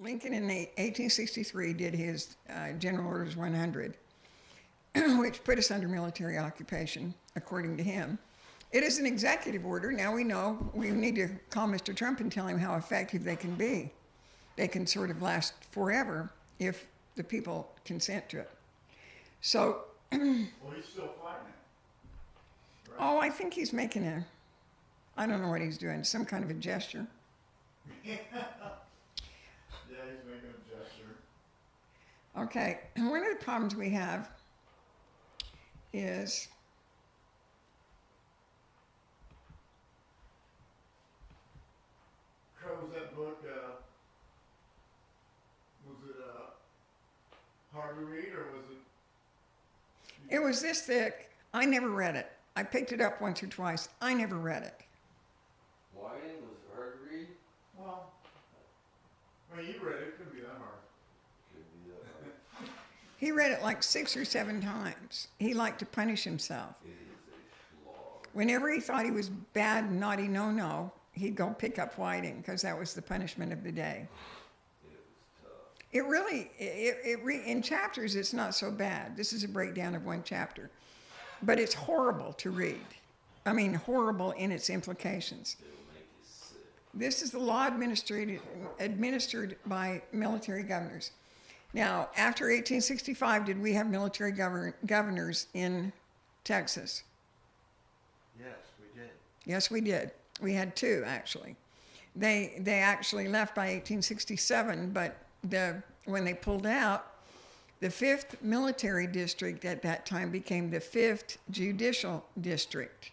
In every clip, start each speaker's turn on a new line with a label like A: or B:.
A: Lincoln in 1863 did his General Orders 100, which put us under military occupation, according to him. It is an executive order. Now we know we need to call Mr. Trump and tell him how effective they can be. They can sort of last forever if the people consent to it. So,
B: well, he's still fighting it. Right?
A: Oh, I think he's making I don't know what he's doing, some kind of a gesture.
B: Yeah, he's making a gesture.
A: Okay, and one of the problems we have is
B: Was that book, was it hard to read, or was it?
A: It was this thick. I never read it. I picked it up once or twice. I never read it.
C: Why was it hard to read?
B: Well, I mean, you read it. It couldn't be that hard.
C: Could be that hard.
A: He read it like 6 or 7 times. He liked to punish himself.
C: It is a slog.
A: Whenever he thought he was bad, naughty, no, he'd go pick up Whiting because that was the punishment of the day.
C: It was tough.
A: It really, in chapters, it's not so bad. This is a breakdown of one chapter. But it's horrible to read. I mean, horrible in its implications.
C: It'll make you sick.
A: This is the law administered by military governors. Now, after 1865, did we have military governors in Texas?
C: Yes, we did.
A: Yes, we did. We had 2, actually. They actually left by 1867, but when they pulled out, the 5th military district at that time became the 5th judicial district.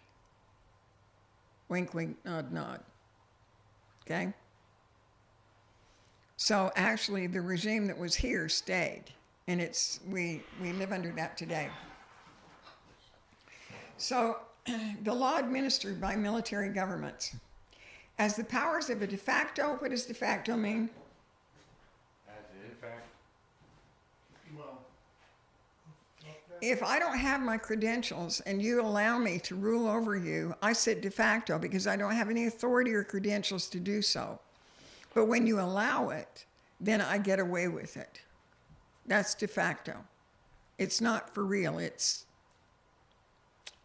A: Wink, wink, nod, nod. Okay? So actually, the regime that was here stayed, and we live under that today. So the law administered by military governments as the powers of a de facto. What does de facto mean?
C: As in fact.
B: Well,
A: If I don't have my credentials and you allow me to rule over you, I sit de facto because I don't have any authority or credentials to do so. But when you allow it, then I get away with it. That's de facto. It's not for real.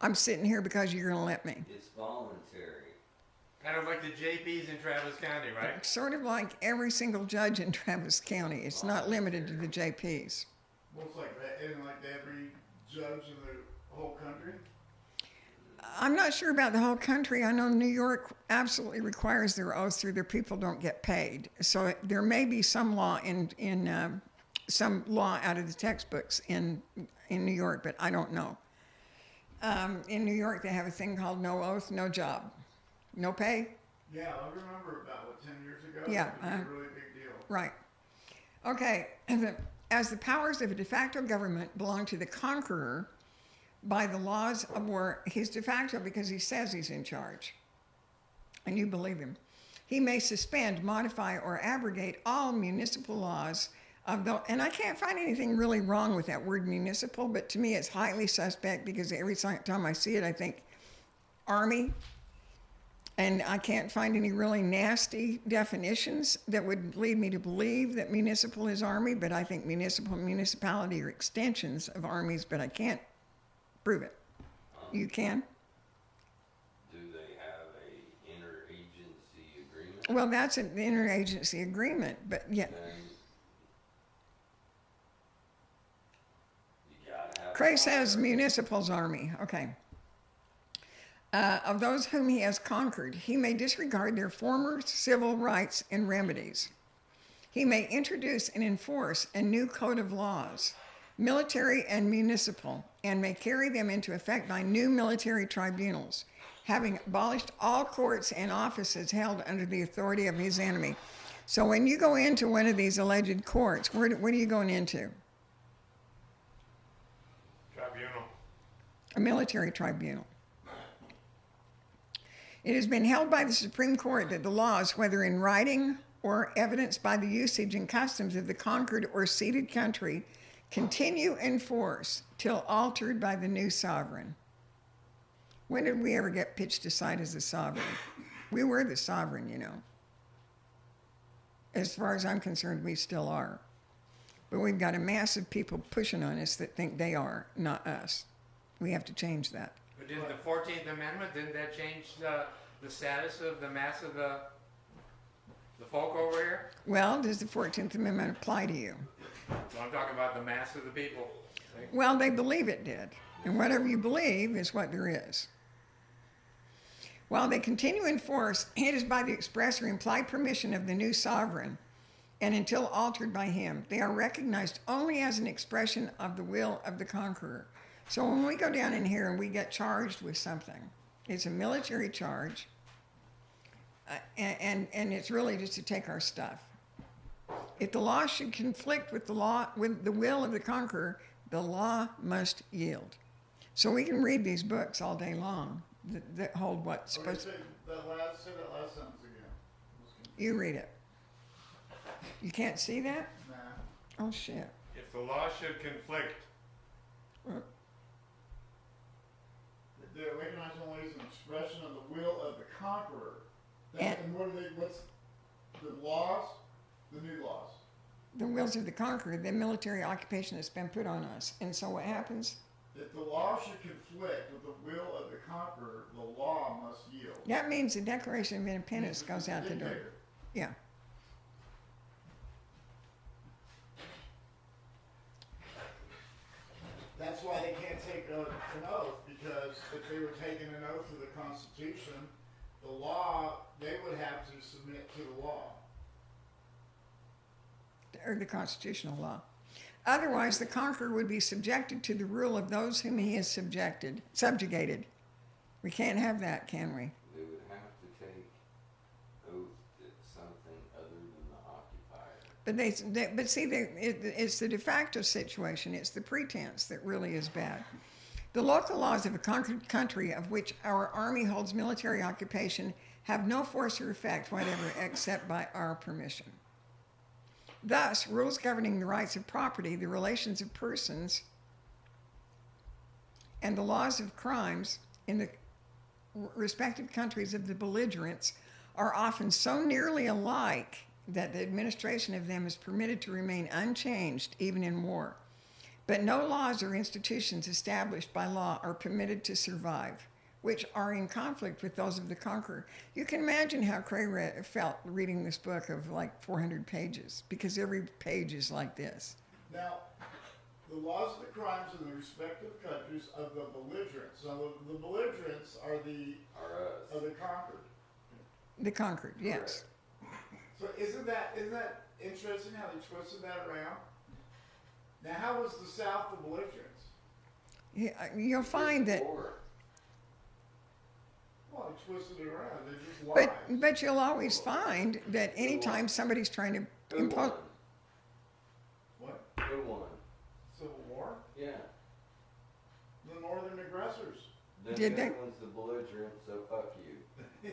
A: I'm sitting here because you're going to let me.
C: It's voluntary.
D: Kind of like the JPs in Travis County, right?
A: Sort of like every single judge in Travis County. It's not limited to the JPs.
B: well, it's like that, isn't like every judge in the whole country?
A: I'm not sure about the whole country. I know New York absolutely requires their oaths or their people don't get paid. So there may be some law some law out of the textbooks in New York, but I don't know. In New York, they have a thing called no oath, no job, no pay.
B: Yeah, I remember about 10 years ago.
A: Yeah,
B: It was a really big deal.
A: Right. Okay. As the powers of a de facto government belong to the conqueror by the laws of war, he's de facto because he says he's in charge. And you believe him. He may suspend, modify, or abrogate all municipal laws and I can't find anything really wrong with that word municipal, but to me it's highly suspect because every time I see it, I think army. And I can't find any really nasty definitions that would lead me to believe that municipal is army, but I think municipality are extensions of armies, but I can't prove it. You can?
C: Do they have a interagency agreement?
A: Well, that's an interagency agreement, but yeah.
C: Then you gotta have.
A: Cray says
C: fire.
A: municipal's army. Okay. Of those whom he has conquered, he may disregard their former civil rights and remedies. He may introduce and enforce a new code of laws, military and municipal, and may carry them into effect by new military tribunals, having abolished all courts and offices held under the authority of his enemy. So when you go into one of these alleged courts, what are you going into?
D: Tribunal.
A: A military tribunal. It has been held by the Supreme Court that the laws, whether in writing or evidenced by the usage and customs of the conquered or ceded country, continue in force till altered by the new sovereign. When did we ever get pitched aside as the sovereign? We were the sovereign, you know. As far as I'm concerned, we still are. But we've got a mass of people pushing on us that think they are, not us. We have to change that.
D: But didn't the 14th Amendment, didn't that change the status of the mass of the folk over here?
A: Well, does the 14th Amendment apply to you?
D: So I'm talking about the mass of the people.
A: Well, they believe it did. And whatever you believe is what there is. While they continue in force, it is by the express or implied permission of the new sovereign, and until altered by him, they are recognized only as an expression of the will of the conqueror. So when we go down in here and we get charged with something, it's a military charge, and it's really just to take our stuff. If the law should conflict with the will of the conqueror, the law must yield. So we can read these books all day long that hold what's
B: Okay,
A: supposed
B: say that last sentence again.
A: You read it. You can't see that?
B: Nah.
A: Oh, shit.
D: If the law should conflict,
B: They're recognized only as an expression of the will of the conqueror.
A: And-
B: And what's the laws? The new laws.
A: The wills of the conqueror, the military occupation that's been put on us. And so what happens?
B: If the law should conflict with the will of the conqueror, the law must yield.
A: That means the Declaration of Independence goes out the door.
B: Dictator.
A: Yeah.
B: That's why they can't take an oath, because if they were taking an oath to the Constitution, the law, they would have to submit to the law.
A: Or the constitutional law. Otherwise, the conqueror would be subjected to the rule of those whom he has subjugated. We can't have that, can we?
C: They would have to take oath to something other than the occupier.
A: But see, it's the de facto situation. It's the pretense that really is bad. The local laws of a conquered country of which our army holds military occupation have no force or effect whatever except by our permission. Thus, rules governing the rights of property, the relations of persons, and the laws of crimes in the respective countries of the belligerents are often so nearly alike that the administration of them is permitted to remain unchanged even in war. But no laws or institutions established by law are permitted to survive, which are in conflict with those of the conqueror. You can imagine how Cray felt reading this book of like 400 pages, because every page is like this.
B: Now, the laws of the crimes in the respective countries of the belligerents. So the belligerents are the conquered.
A: The conquered, yes.
B: So isn't that interesting how they twisted that around? Now, how was the South the belligerents?
A: Yeah, you'll find that.
B: Well, they twisted it around. They just lied.
A: But you'll always find that anytime somebody's trying to
C: Who
A: impose.
C: won?
B: What?
C: Who won?
B: Civil War?
C: Yeah.
B: The northern aggressors.
C: Then
A: Did
C: the
A: they?
C: other one's the belligerent, so fuck you.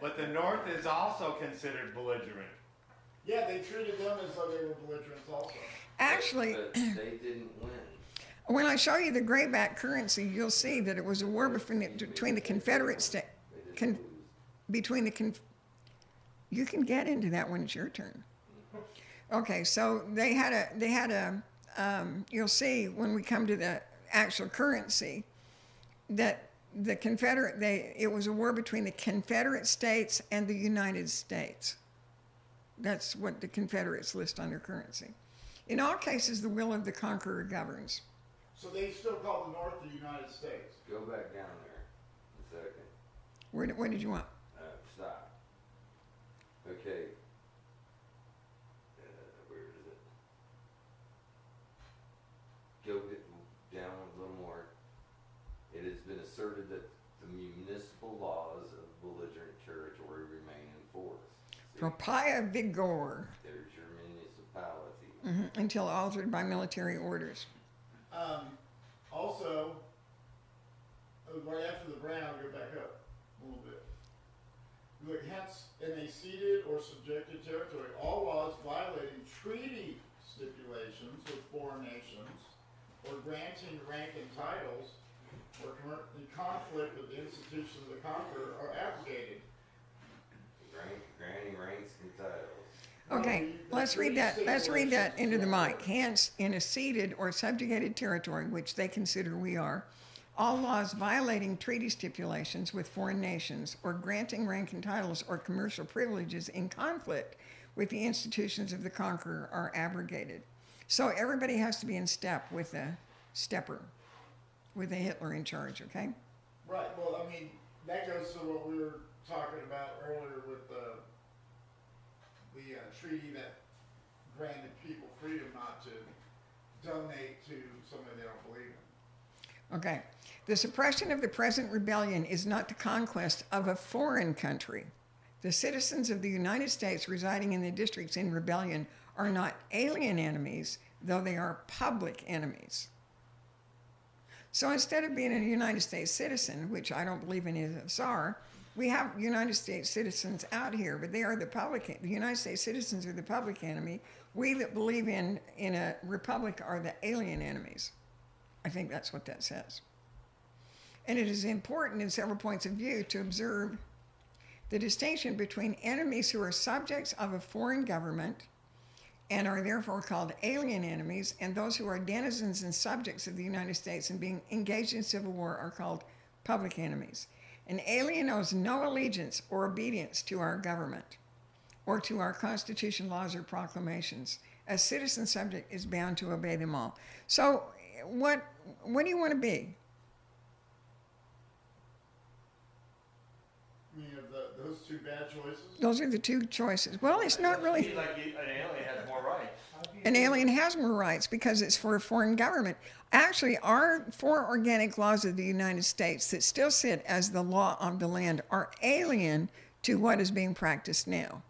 D: but the North is also considered belligerent.
B: Yeah, they treated them as though they were belligerents also.
A: Actually,
C: But they didn't win.
A: when I show you the grayback currency, you'll see that it was a war between the Confederate states.
C: They didn't lose.
A: You can get into that when it's your turn. Okay, so they had a. You'll see when we come to the actual currency that the it was a war between the Confederate States and the United States. That's what the Confederates list on their currency. In all cases, the will of the conqueror governs.
B: So they still call the North the United States.
C: Go back down there a second.
A: What did you want?
C: Stop. Okay. Where is it? Go down a little more. It has been asserted that the municipal laws of belligerent territory remain in force. See,
A: Propria vigor,
C: there's your municipality.
A: until altered by military orders.
B: Also, right after the brown, go back up a little bit. Look, hence, in a ceded or subjected territory, all laws violating treaty stipulations with foreign nations or granting rank and titles or in conflict with the institution of the conqueror are abrogated.
C: Granting ranks and titles.
A: Okay, let's read that. Let's read that into the mic. Hence, in a ceded or subjugated territory, which they consider we are, all laws violating treaty stipulations with foreign nations or granting rank and titles or commercial privileges in conflict with the institutions of the conqueror are abrogated. So everybody has to be in step with a stepper, with a Hitler in charge, okay?
B: Right, well, I mean, that goes to what we were talking about earlier with the treaty that granted people freedom not to donate to somebody they don't believe in.
A: Okay. The suppression of the present rebellion is not the conquest of a foreign country. The citizens of the United States residing in the districts in rebellion are not alien enemies, though they are public enemies. So instead of being a United States citizen, which I don't believe any of us are, we have United States citizens out here, but they are the United States citizens are the public enemy. We that believe in a republic are the alien enemies. I think that's what that says. And it is important in several points of view to observe the distinction between enemies who are subjects of a foreign government and are therefore called alien enemies, and those who are denizens and subjects of the United States and being engaged in civil war are called public enemies. An alien owes no allegiance or obedience to our government or to our Constitution, laws, or proclamations. A citizen subject is bound to obey them all. So what do you want to be?
B: You mean of those two bad choices?
A: Those are the two choices. Well, it's not really.
E: Seems like an alien has more rights.
A: An alien has more rights because it's for a foreign government. Actually, our four organic laws of the United States that still sit as the law of the land are alien to what is being practiced now.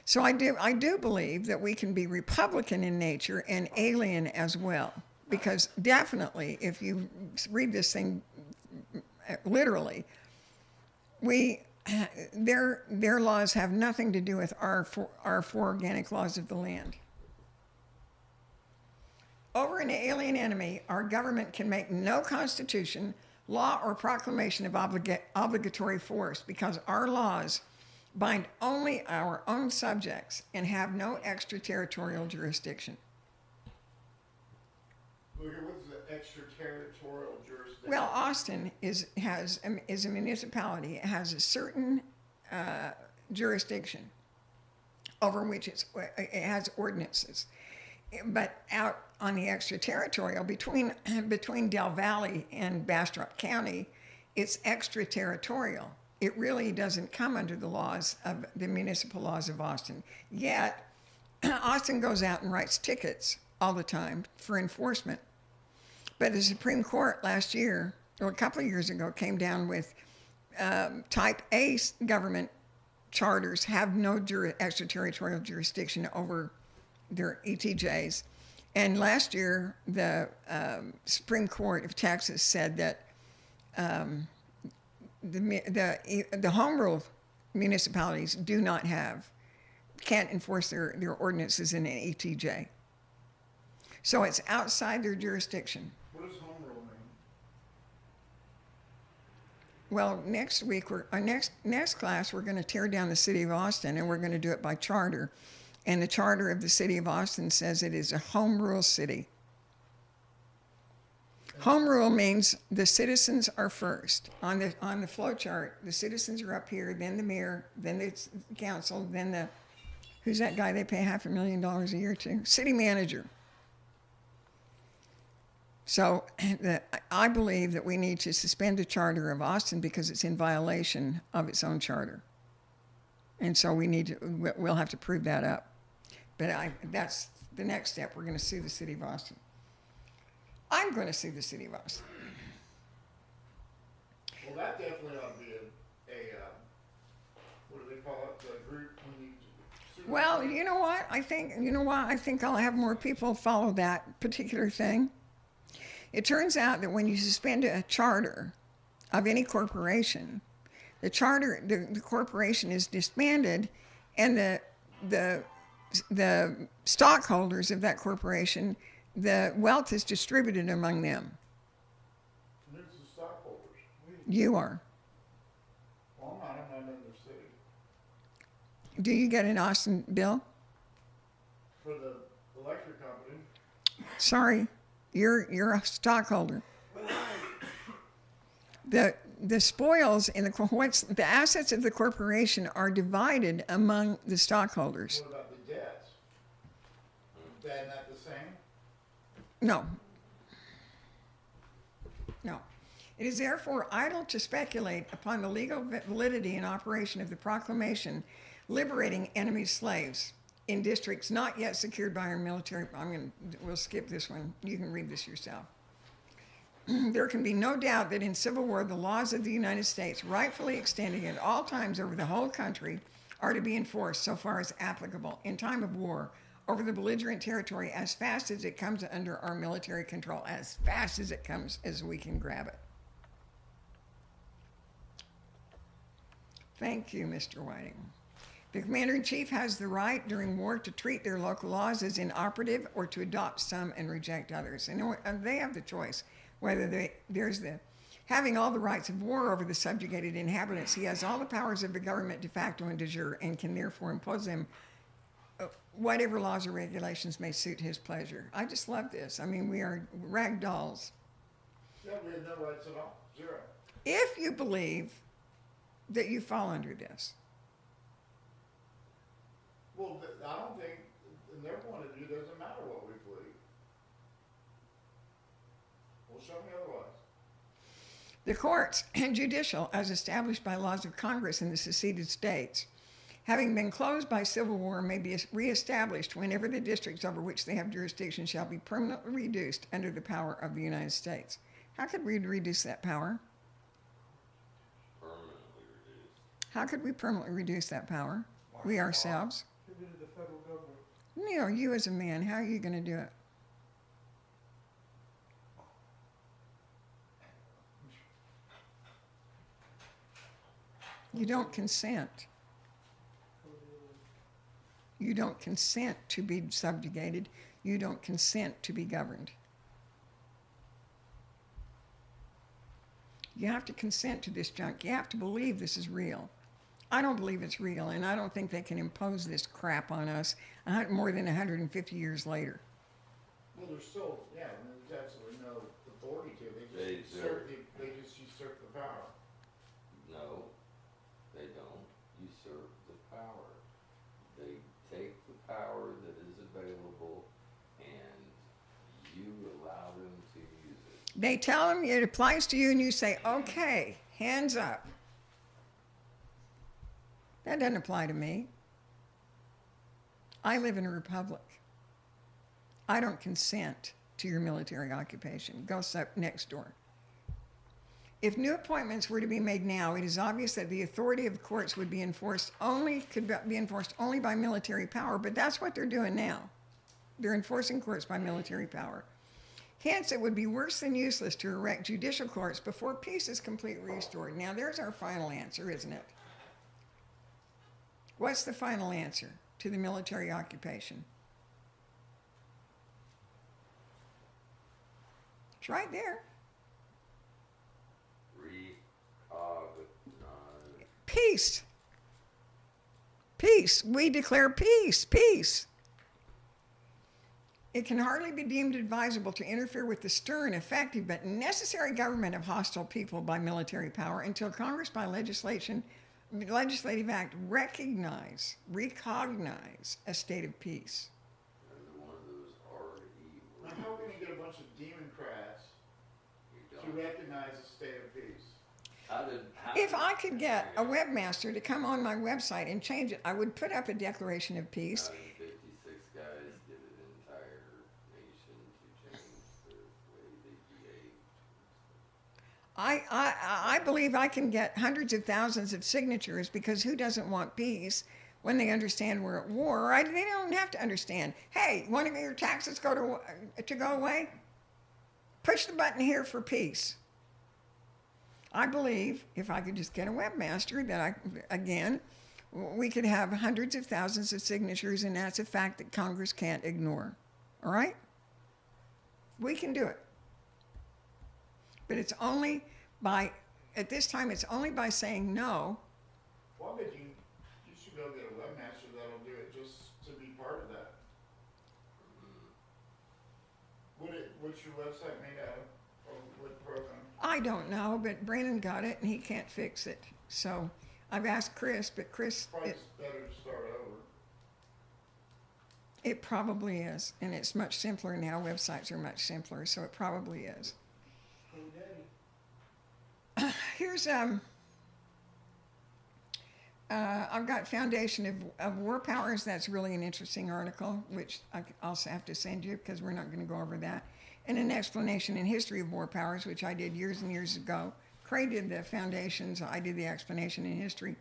A: So I do believe that we can be Republican in nature and alien as well. Because definitely, if you read this thing literally, their laws have nothing to do with our four organic laws of the land. Over an alien enemy, our government can make no constitution, law, or proclamation of obligatory force because our laws bind only our own subjects and have no extraterritorial jurisdiction.
B: Look at what's the extraterritorial jurisdiction?
A: Well, Austin is a municipality. It has a certain jurisdiction over which it has ordinances. But out on the extraterritorial, between Del Valle and Bastrop County, it's extraterritorial. It really doesn't come under the laws of the municipal laws of Austin. Yet, Austin goes out and writes tickets all the time for enforcement. But the Supreme Court last year, or a couple of years ago, came down with type A government charters have no extraterritorial jurisdiction over their ETJs. And last year, the Supreme Court of Texas said that the home rule municipalities can't enforce their ordinances in an ETJ. So it's outside their jurisdiction.
B: What does home rule mean?
A: Well, next week, next class, we're going to tear down the city of Austin, and we're going to do it by charter. And the charter of the city of Austin says it is a home rule city. Home rule means the citizens are first. On the flow chart, the citizens are up here, then the mayor, then the council, then who's that guy they pay $500,000 a year to? City manager. So I believe that we need to suspend the charter of Austin because it's in violation of its own charter. And so we'll have to prove that up. But that's the next step. We're going to sue the city of Austin. I'm going to sue the city of Austin.
B: Well, that definitely ought to be a what do they call it? The group when you sue.
A: Well, you know what? I think I'll have more people follow that particular thing. It turns out that when you suspend a charter of any corporation, the corporation is disbanded, and the stockholders of that corporation, the wealth is distributed among them.
B: Who's the stockholders?
A: You are.
B: Well, I'm not in their city.
A: Do you get an Austin bill?
B: For the electric company.
A: Sorry, you're a stockholder. The spoils in the assets of the corporation are divided among the stockholders.
B: What about the debts? Is that not the same?
A: No. No. It is therefore idle to speculate upon the legal validity and operation of the proclamation liberating enemy slaves in districts not yet secured by our military. We'll skip this one. You can read this yourself. There can be no doubt that in civil war, the laws of the United States, rightfully extending at all times over the whole country, are to be enforced so far as applicable in time of war over the belligerent territory as fast as it comes under our military control, as fast as it comes as we can grab it. Thank you, Mr. Whiting. The Commander-in-Chief has the right during war to treat their local laws as inoperative or to adopt some and reject others. And they have the choice whether having all the rights of war over the subjugated inhabitants. He has all the powers of the government de facto and de jure and can therefore impose them whatever laws or regulations may suit his pleasure. I just love this. I mean, we are rag dolls.
B: Yeah, we have no rights at all. Zero.
A: If you believe that you fall under this.
B: Well, I don't think, in their point of view, it doesn't matter what we believe. Well, show me otherwise.
A: The courts and judicial, as established by laws of Congress in the seceded states, having been closed by civil war, may be reestablished whenever the districts over which they have jurisdiction shall be permanently reduced under the power of the United States. How could we reduce that power?
C: Permanently reduced.
A: How could we permanently reduce that power? We ourselves?
F: Give it to the federal government.
A: You know, you as a man, how are you going to do it? You don't consent. You don't consent to be subjugated. You don't consent to be governed. You have to consent to this junk. You have to believe this is real. I don't believe it's real, and I don't think they can impose this crap on us more than 150 years later.
B: Well, there's still, yeah, there's absolutely no authority to it.
C: They
B: They just usurp the power.
C: No, they don't usurp the power. They take the power that is available and you allow them to use it.
A: They tell them it applies to you, and you say, okay, hands up. That doesn't apply to me. I live in a republic. I don't consent to your military occupation. Go next door. If new appointments were to be made now, it is obvious that the authority of courts would be could be enforced only by military power, but that's what they're doing now. They're enforcing courts by military power. Hence, it would be worse than useless to erect judicial courts before peace is completely restored. Now, there's our final answer, isn't it? What's the final answer to the military occupation? It's right there. Peace. Peace. We declare peace. Peace. It can hardly be deemed advisable to interfere with the stern, effective, but necessary government of hostile people by military power until Congress, by legislative act, recognize a state of peace.
C: One of those RE
B: Now, how are we going to get a bunch of Democrats to recognize a state of peace?
A: If I could get a webmaster to come on my website and change it, I would put up a declaration of peace.
C: 156 guys did an entire nation to change the way they behave.
A: I believe I can get hundreds of thousands of signatures, because who doesn't want peace when they understand we're at war? They don't have to understand. Hey, want to get your taxes go away? Push the button here for peace. I believe if I could just get a webmaster that we could have hundreds of thousands of signatures, and that's a fact that Congress can't ignore. All right? We can do it. But it's only at this time, it's only by saying no.
B: Well, I bet you should go get a webmaster what's your website made out of? Or what program?
A: I don't know, but Brandon got it and he can't fix it. So I've asked Chris, but Chris,
B: Probably it's better to start over.
A: it probably is. And it's much simpler now. Websites are much simpler, so it probably is.
B: Oh, Daddy.
A: Here's I've got Foundation of War Powers. That's really an interesting article, which I also have to send you because we're not going to go over that. And an explanation in history of war powers, which I did years and years ago. Craig did the foundations. I did the explanation in history.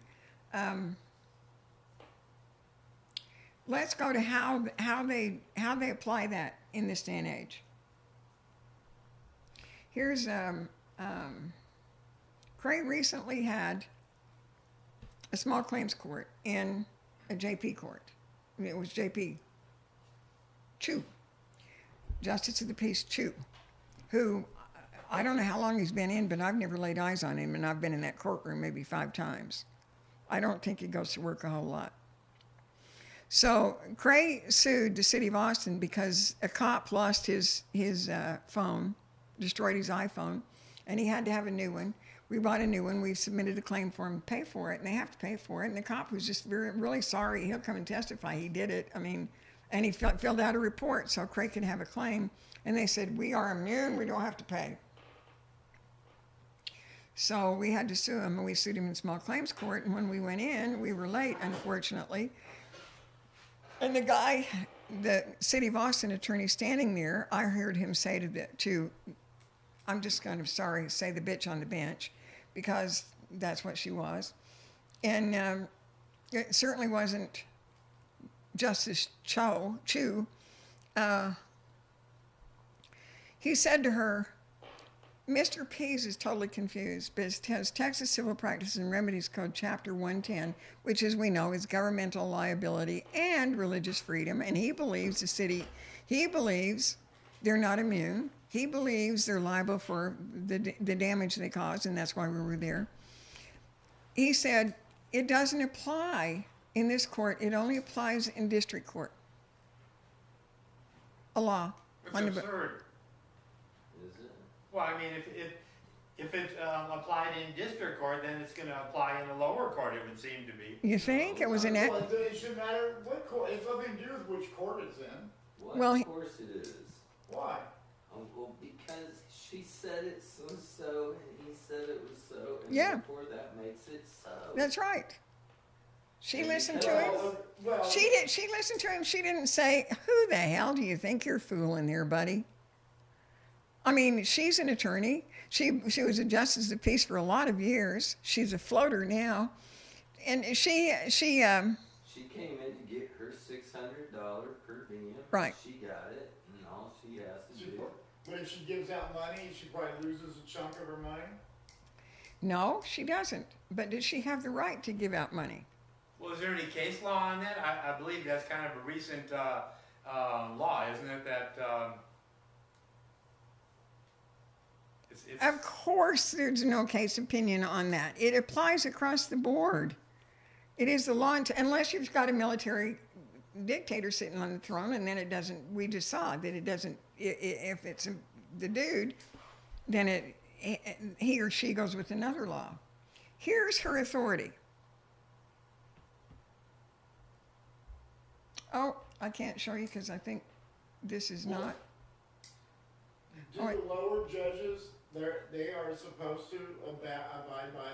A: Let's go to how they apply that in this day and age. Here's Craig recently had a small claims court in a JP court. It was JP Chu, Justice of the Peace Chu, who I don't know how long he's been in, but I've never laid eyes on him, and I've been in that courtroom maybe 5 times. I don't think he goes to work a whole lot. So Cray sued the city of Austin because a cop lost his phone, destroyed his iPhone, and he had to have a new one. We bought a new one. We submitted a claim for him to pay for it, and they have to pay for it. And the cop was just really sorry. He'll come and testify. He did it. I mean, and he filled out a report so Craig could have a claim. And they said, we are immune. We don't have to pay. So we had to sue him, and we sued him in small claims court. And when we went in, we were late, unfortunately. And the guy, the city of Austin attorney standing there, I heard him say to I'm just kind of sorry, say the bitch on the bench, because that's what she was. And it certainly wasn't Justice Chu. He said to her, Mr. Pease is totally confused, but it has Texas Civil Practices and Remedies Code Chapter 110, which, as we know, is governmental liability and religious freedom. And he believes they're not immune. He believes they're liable for the damage they caused, and that's why we were there. He said, it doesn't apply in this court. It only applies in district court. A law.
D: It's absurd.
C: Is it?
D: Well, I mean, if it's applied in district court, then it's going to apply in the lower court, it would seem to be.
A: You think? It was an...
B: Well, it shouldn't matter what court. It's nothing to do with which court it's in.
C: Well, of course it is.
B: Why?
C: Well, because she said it so, and he said it was so, and
A: Yeah.
C: therefore that makes it so.
A: That's right. She
C: And
A: listened to
C: because-
A: him.
B: Well,
A: She did. She listened to him. She didn't say, who the hell do you think you're fooling there, buddy? I mean, she's an attorney. She was a justice of the peace for a lot of years. She's a floater now. And she
C: She came in to get her $600 per diem.
A: Right.
C: She got it, and all she has to do.
B: But if she gives out money, she probably loses a chunk of her money.
A: No, she doesn't. But does she have the right to give out money?
D: Well, is there any case law on that? I believe that's kind of a recent law, isn't it? That it's
A: Of course, there's no case opinion on that. It applies across the board. It is the law, unless you've got a military dictator sitting on the throne, and then it doesn't. We just saw that it doesn't. If it's the dude, then he or she goes with another law. Here's her authority. Oh, I can't show you because I think this is not.
B: Do
A: All right.
B: the lower judges, they are supposed to abide by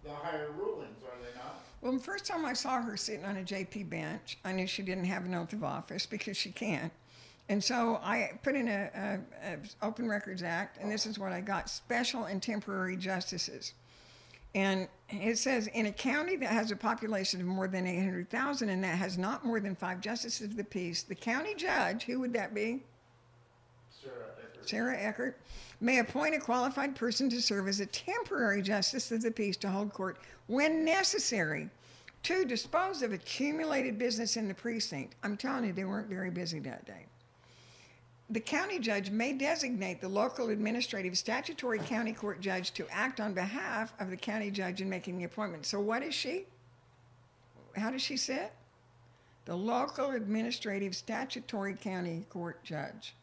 B: the higher rulings, are they not?
A: Well, the first time I saw her sitting on a JP bench, I knew she didn't have an oath of office because she can't. And so I put in a Open Records Act, and this is what I got: special and temporary justices. And it says, in a county that has a population of more than 800,000 and that has not more than 5 justices of the peace, the county judge, who would that be? Sarah Eckert, may appoint a qualified person to serve as a temporary justice of the peace to hold court when necessary to dispose of accumulated business in the precinct. I'm telling you, they weren't very busy that day. The county judge may designate the local administrative statutory county court judge to act on behalf of the county judge in making the appointment. So what is she? How does she sit? The local administrative statutory county court judge.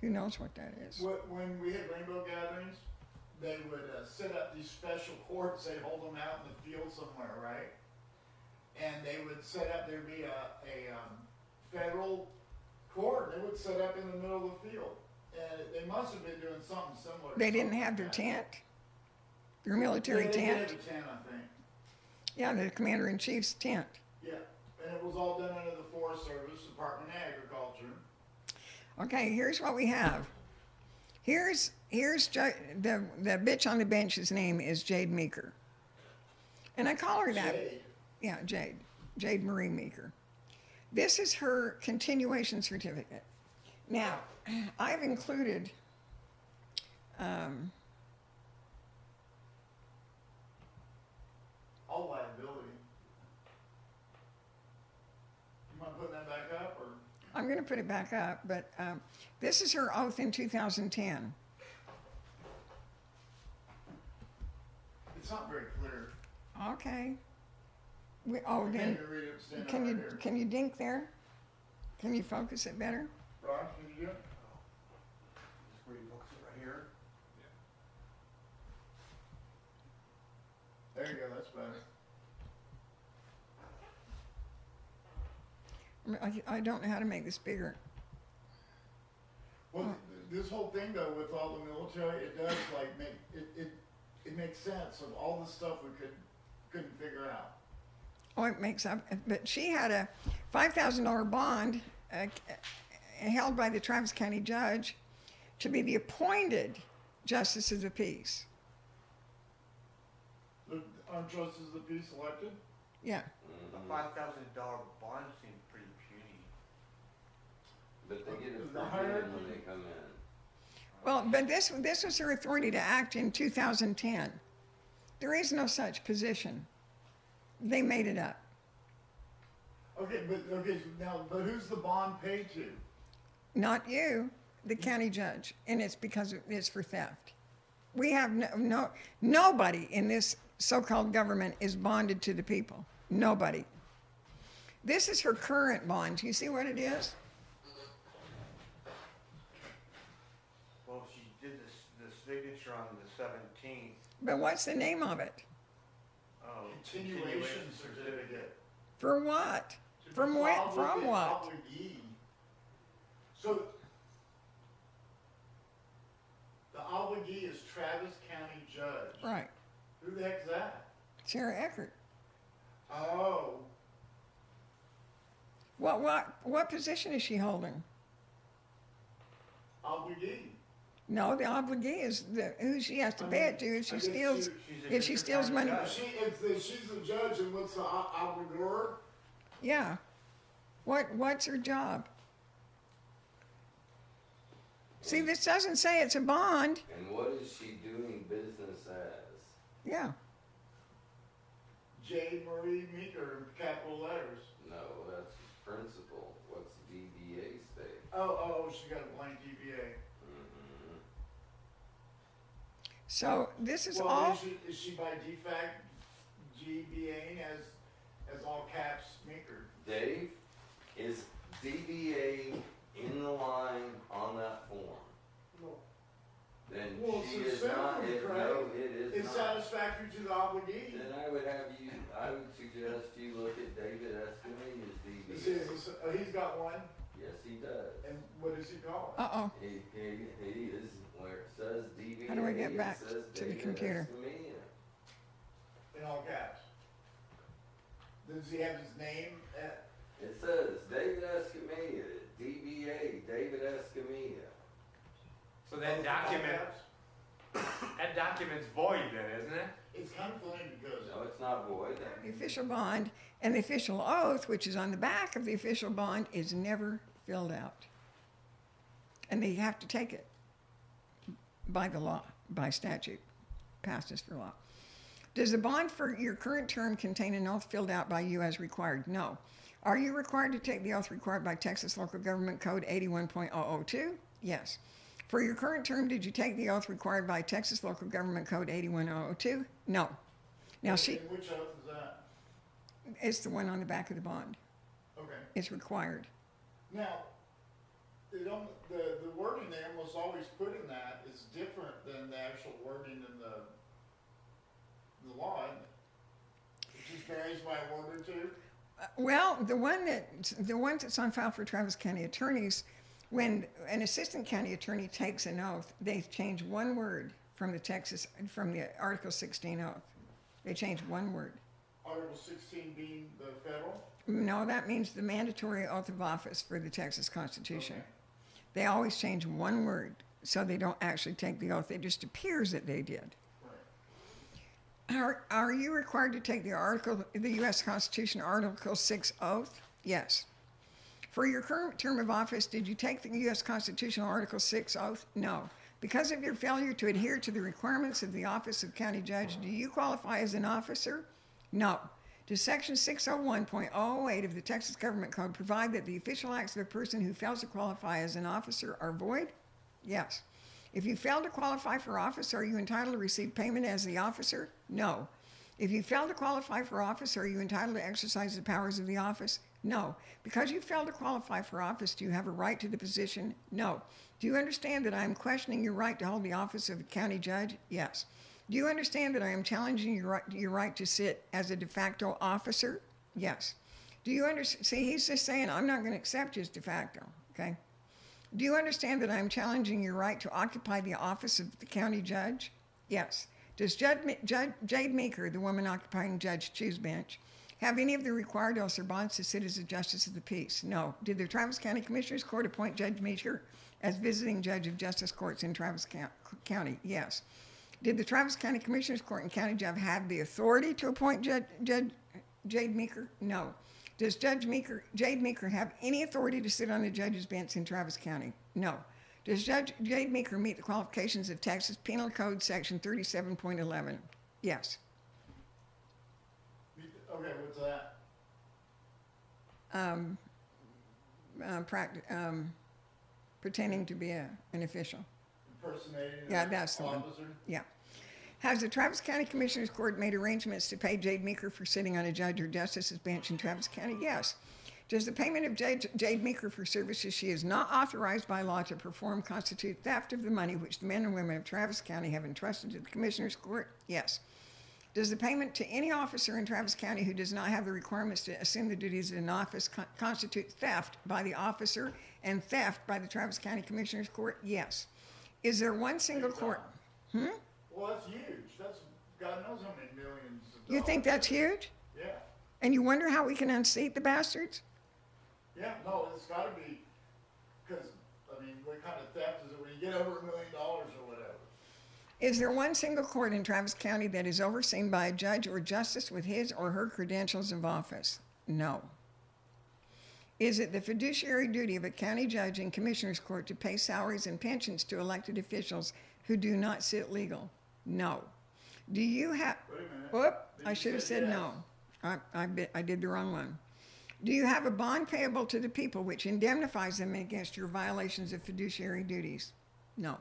A: Who knows what that is?
B: When we had rainbow gatherings, they would set up these special courts. They'd hold them out in the field somewhere, right? And they would set up. There'd be a federal court. They would set up in the middle of the field, and they must have been doing something similar.
A: They didn't have their tent, their military
B: They did
A: tent.
B: have a tent, I think.
A: Yeah, the commander-in-chief's tent.
B: Yeah, and it was all done under the Forest Service, Department of Agriculture.
A: Okay, here's what we have. Here's the bitch on the bench's name is Jade Meeker, and I call her that.
B: Shade.
A: Yeah, Jade Marie Meeker. This is her continuation certificate. Now, I've included.
B: All liability. You mind putting that back up, or?
A: I'm going to put it back up, but this is her oath in 2010.
B: It's not very clear.
A: Okay.
B: I can't
A: Then
B: even read it standing
A: can
B: right
A: you
B: here.
A: can you dink there? Can you focus it better?
B: Ron, can you do it?
E: Just where you focus it right here.
B: There you go, that's better.
A: I don't know how to make this bigger.
B: Well, this whole thing though, with all the military, it does like make, it makes sense of all the stuff we couldn't figure out.
A: Oh, it makes up. But she had a $5,000 bond held by the Travis County judge to be the appointed justice of the peace.
B: Aren't justices of the peace elected?
A: Yeah.
E: A $5,000 bond seems pretty puny.
C: But they get it
B: The
C: for
B: hierarchy.
C: when they come in.
A: Well, but this was her authority to act in 2010. There is no such position. They made it up.
B: Okay, but who's the bond paid to?
A: Not you, the county judge, and it's because it's for theft. We have nobody in this so-called government is bonded to the people. Nobody. This is her current bond. Do you see what it is?
E: Well, she did the signature on the 17th.
A: But what's the name of it?
E: Oh,
B: Continuation certificate.
A: For what?
B: To
A: From
B: be
A: what?
B: filed with
A: From
B: the
A: what?
B: obligee. So, the obligee is Travis County Judge.
A: Right.
B: Who the heck's that?
A: Sarah Eckert.
B: Oh,
A: What position is she holding?
B: obligee.
A: No, the obligee is who she has to pay it to if
B: I
A: she
B: guess
A: steals.
E: she's a
A: If she
E: different
A: steals
E: kind
A: money.
E: of judge.
B: If she's the judge, and what's the obligor?
A: Yeah. What's her job? See, this doesn't say it's a bond.
C: And what is she doing business as?
A: Yeah.
B: J. Marie Meeker in capital letters.
C: No, that's principal. What's DBA state?
B: Oh, she got a blank DBA.
C: Mm-hmm.
A: So this is
B: Well,
A: all.
B: is she by defact GBA as all caps Meeker?
C: Dave, is DBA in the line on that form?
B: No.
C: Then
B: Well,
C: she
B: it's
C: is not,
B: simple,
C: it,
B: Craig.
C: no, it is
B: It's
C: not.
B: satisfactory to the obligee.
C: Then I would suggest you look at David Escamilla's DBA.
B: He's got one,
C: Yes, he does.
B: and what does he call it?
A: Uh-oh.
C: He is, where it says DBA.
A: How do I get
C: it
A: back
C: says
A: to the
C: David
A: computer?
C: Escamilla.
B: In all caps. Does he have his name at?
C: It says David Escamilla, DBA, David Escamilla.
D: So that
B: all
D: document,
B: caps?
D: that document's void then, isn't it?
B: It's kind of funny because
C: No, it's not void.
A: The official bond and the official oath, which is on the back of the official bond, is never filled out. And they have to take it by the law, by statute, passed as for law. Does the bond for your current term contain an oath filled out by you as required? No. Are you required to take the oath required by Texas Local Government Code 81.002? Yes. For your current term, did you take the oath required by Texas Local Government Code 81002? No. Now
B: And which oath is that?
A: it's the one on the back of the bond.
B: Okay.
A: It's required.
B: Now, the wording they almost always put in that is different than the actual wording in the law, isn't it? It just varies by a word or two.
A: Well, the one that's on file for Travis County attorneys, when an assistant county attorney takes an oath, they change one word from the Article 16 oath. They change one word.
B: Article 16 being the federal?
A: No, that means the mandatory oath of office for the Texas Constitution.
B: Okay.
A: They always change one word, so they don't actually take the oath. It just appears that they did.
B: Right.
A: Are you required to take the U.S. Constitution Article 6 oath? Yes. For your current term of office, did you take the U.S. Constitutional Article 6 oath? No. Because of your failure to adhere to the requirements of the office of county judge, do you qualify as an officer? No. Does Section 601.008 of the Texas Government Code provide that the official acts of a person who fails to qualify as an officer are void? Yes. If you fail to qualify for office, are you entitled to receive payment as the officer? No. If you fail to qualify for office, are you entitled to exercise the powers of the office? No. Because you failed to qualify for office, do you have a right to the position? No. Do you understand that I am questioning your right to hold the office of a county judge? Yes. Do you understand that I am challenging your right to sit as a de facto officer? Yes. Do you understand? See, he's just saying, I'm not going to accept his de facto, okay? Do you understand that I am challenging your right to occupy the office of the county judge? Yes. Does Jade Meeker, the woman occupying Judge Chu's bench, have any of the required oaths or bonds to sit as a justice of the peace? No. Did the Travis County Commissioners Court appoint Judge Meeker as visiting judge of justice courts in Travis County? Yes. Did the Travis County Commissioners Court and County Judge have the authority to appoint Judge Jade Meeker? No. Does Jade Meeker have any authority to sit on the judge's bench in Travis County? No. Does Judge Jade Meeker meet the qualifications of Texas Penal Code Section 37.11? Yes.
B: Okay, what's that?
A: Pretending to be an official.
B: Impersonating
A: Yeah,
B: an
A: that's the one.
B: officer?
A: Yeah. Has the Travis County Commissioners Court made arrangements to pay Jade Meeker for sitting on a judge or justice's bench in Travis County? Yes. Does the payment of Jade Meeker for services she is not authorized by law to perform constitute theft of the money which the men and women of Travis County have entrusted to the Commissioners Court? Yes. Does the payment to any officer in Travis County who does not have the requirements to assume the duties of an office constitute theft by the officer and theft by the Travis County Commissioners Court? Yes. Is there one single court?
B: Well, that's huge. That's God knows how many millions of dollars.
A: You think that's huge?
B: Yeah.
A: And you wonder how we can unseat the bastards?
B: Yeah, no, it's got to be, because, I mean, what kind of theft is it when you get over $1 million or whatever?
A: Is there one single court in Travis County that is overseen by a judge or justice with his or her credentials of office? No. Is it the fiduciary duty of a county judge and commissioner's court to pay salaries and pensions to elected officials who do not sit legal? No. Do you have...
B: Wait a minute.
A: Whoop,
B: Then
A: I
B: you
A: should have
B: said
A: said
B: yes.
A: no. I did the wrong one. Do you have a bond payable to the people which indemnifies them against your violations of fiduciary duties? No.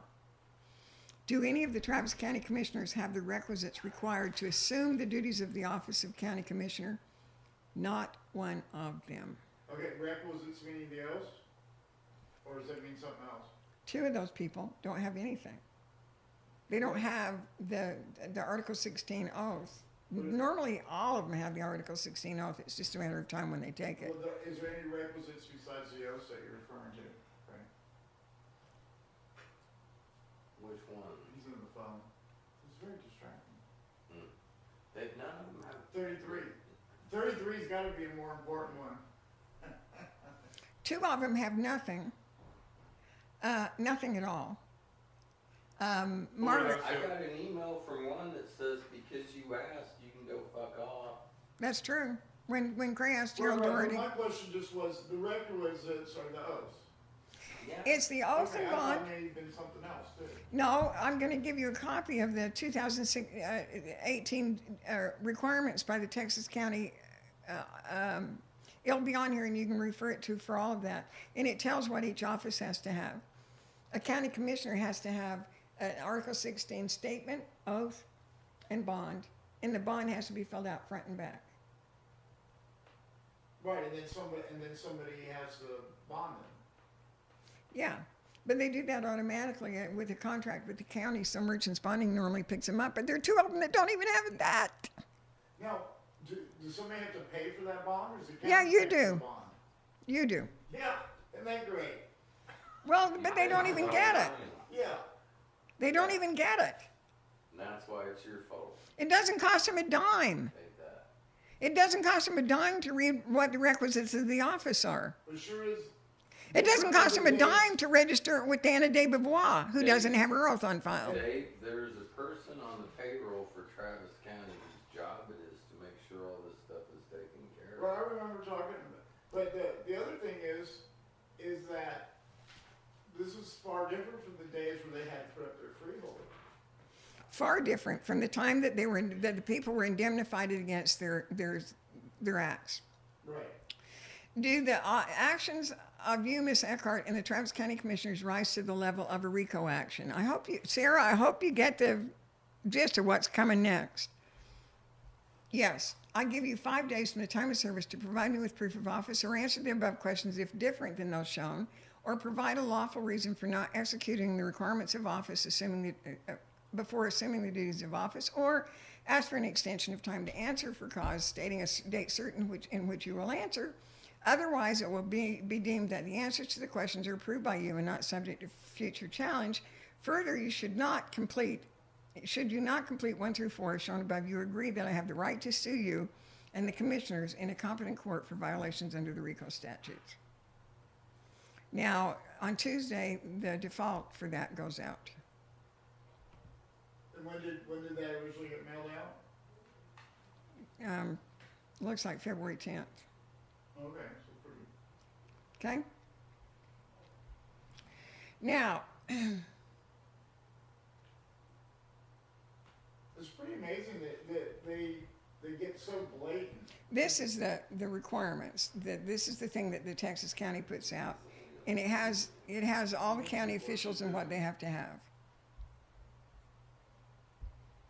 A: Do any of the Travis County Commissioners have the requisites required to assume the duties of the office of County Commissioner? Not one of them.
B: Okay, requisites meaning the oaths? Or does that mean something else?
A: Two of those people don't have anything. They don't have the Article 16 oath. Normally, all of them have the Article 16 oath. It's just a matter of time when they take it.
B: Well, is there any requisites besides the oaths that you're referring to? Okay.
C: Which one?
B: He's in the phone. It's very distracting.
C: None of them have.
B: 33. 33's got to be a more important one.
A: Two of them have nothing. Nothing at all. Margaret,
C: I got an email from one that says because you asked, you can go fuck off.
A: that's true. When Gray asked
B: Well,
A: Gerald Doherty,
B: my question just was, the requisites are the oaths.
C: Yeah.
A: it's the oath
B: Okay,
A: and
B: I
A: bond.
B: thought maybe been something else too.
A: No, I'm going to give you a copy of the 2018 requirements by the Texas County. It'll be on here and you can refer it to for all of that. And it tells what each office has to have. A county commissioner has to have an Article 16 statement, oath, and bond. And the bond has to be filled out front and back.
B: Right, and then somebody has to bond them.
A: Yeah, but they do that automatically with a contract with the county. So merchants bonding normally picks them up, but there are two of them that don't even have that.
B: Now, does somebody have to pay for that bond, or does the county
A: Yeah, you
B: pay for
A: do.
B: the bond?
A: You do.
B: Yeah, isn't that great?
A: Well, but they don't even get it.
B: Yeah.
A: They don't even get it.
C: And that's why it's your fault.
A: It doesn't cost them a dime.
C: Take that.
A: It doesn't cost them a dime to read what the requisites of the office are.
B: It sure is.
A: It doesn't cost them a dime to register with Dana de Beauvoir, who doesn't have her oath on file.
C: Dave, there's a person on the payroll for Travis County whose job it is to make sure all this stuff is taken care
B: Well,
C: of.
B: I remember talking about it. But the other thing is that this is far different from the days where they had to put up their freehold.
A: Far different from the time that that the people were indemnified against their acts.
B: Right.
A: Do the actions of you, Ms. Eckhart, and the Travis County Commissioners rise to the level of a RICO action? I hope you, Sarah, I hope you get the gist of what's coming next. Yes, I give you 5 days from the time of service to provide me with proof of office or answer the above questions if different than those shown, or provide a lawful reason for not executing the requirements of office before assuming the duties of office, or ask for an extension of time to answer for cause, stating a date certain in which you will answer. Otherwise, it will be deemed that the answers to the questions are approved by you and not subject to future challenge. Further, should you not complete 1 through 4 as shown above, you agree that I have the right to sue you and the commissioners in a competent court for violations under the RICO statutes. Now, on Tuesday, the default for that goes out.
B: And when did that originally get mailed out?
A: Looks like February 10th.
B: Okay, so pretty.
A: Okay? Now,
B: It's pretty amazing that they get so blatant.
A: this is the requirements. This is the thing that the Texas County puts out. And it has all the county officials and what they have to have.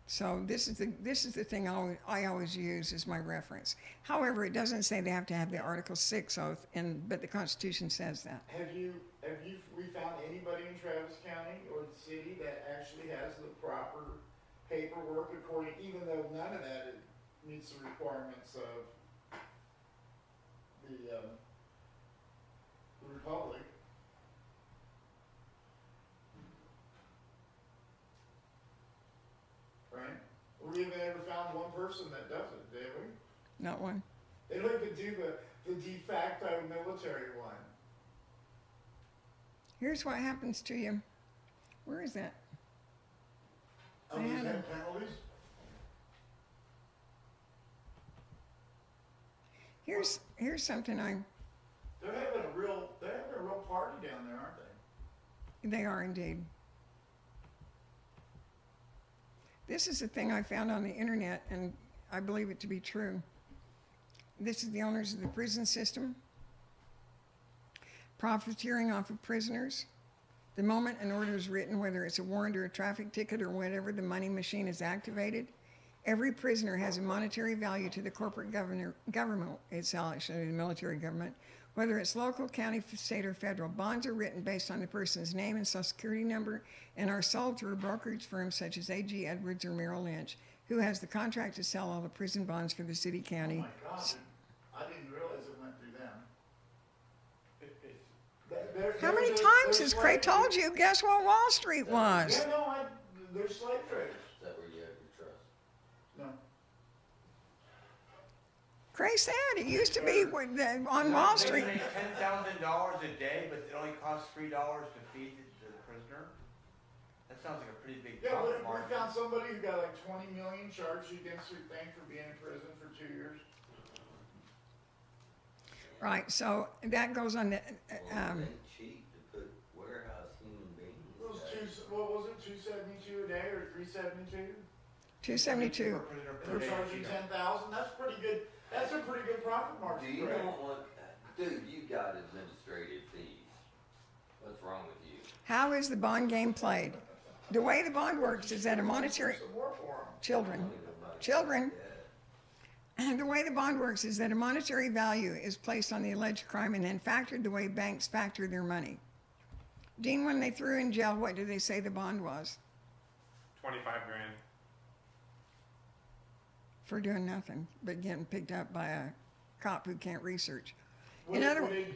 A: So this is the thing I always use as my reference. However, it doesn't say they have to have the Article 6 oath, but the Constitution says that.
B: We found anybody in Travis County or the city that actually has the proper paperwork according, even though none of that meets the requirements of the Republic? Right? We even ever found one person that does it, did we?
A: Not one.
B: They don't even do the de facto military one.
A: Here's what happens to you. Where is that?
B: Oh,
A: They
B: these
A: had
B: have penalties?
A: Here's something
B: They're having a real party down there, aren't they?
A: they are indeed. This is a thing I found on the internet, and I believe it to be true. This is the owners of the prison system profiteering off of prisoners. The moment an order is written, whether it's a warrant or a traffic ticket or whatever, the money machine is activated. Every prisoner has a monetary value to the corporate government itself, actually the military government, whether it's local, county, state, or federal. Bonds are written based on the person's name and social security number and are sold through brokerage firms such as A.G. Edwards or Merrill Lynch, who has the contract to sell all the prison bonds for the city, county.
B: Oh my God, I didn't realize it went through them.
A: How many times has Cray told you, guess what Wall Street was?
B: Yeah, no, they're slave traders.
C: Is that where you have your trust?
B: No.
A: Cray said it used to be on Wall Street.
E: They make $10,000 a day, but it only costs $3 to feed the prisoner. That sounds like a pretty big
B: Yeah,
E: profit
B: we
E: margin.
B: found somebody who got like 20 million charged against their thing for being in prison for 2 years.
A: Right, so that goes on the,
C: Well, they cheat to put warehouse human beings.
B: What was it, 272 a day or 372?
A: 272.
E: Per prisoner per
B: They're
E: day.
B: charging 10,000. That's pretty good. That's a pretty good profit
C: Do
B: margin.
C: you
B: Correct?
C: not want, dude, you got administrative fees. What's wrong with you?
A: How is the bond game played? The way the bond works is that a monetary,
B: Some more for 'em.
A: children, the way the bond works is that a monetary value is placed on the alleged crime and then factored the way banks factor their money. Dean, when they threw in jail, what did they say the bond was?
D: 25 grand.
A: For doing nothing but getting picked up by a cop who can't research.
B: What
A: In
B: did-
A: other
B: what
A: words,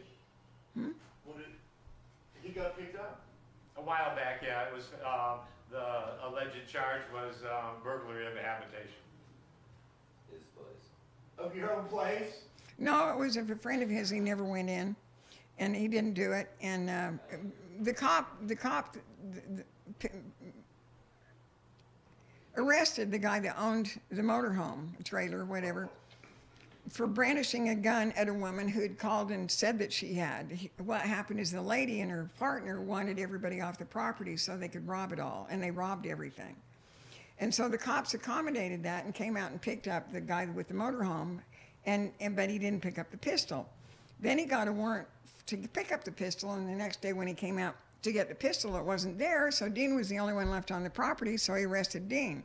B: did- what did- he got picked up?
D: A while back, yeah, it was, the alleged charge was burglary of a habitation.
C: His place.
B: Of your own place?
A: no, it was of a friend of his. He never went in, and he didn't do it. And the cop arrested the guy that owned the motorhome trailer, whatever, for brandishing a gun at a woman who had called and said that she had. What happened is the lady and her partner wanted everybody off the property so they could rob it all, and they robbed everything. And so the cops accommodated that and came out and picked up the guy with the motorhome, but he didn't pick up the pistol. Then he got a warrant to pick up the pistol, and the next day when he came out to get the pistol, it wasn't there, so Dean was the only one left on the property, so he arrested Dean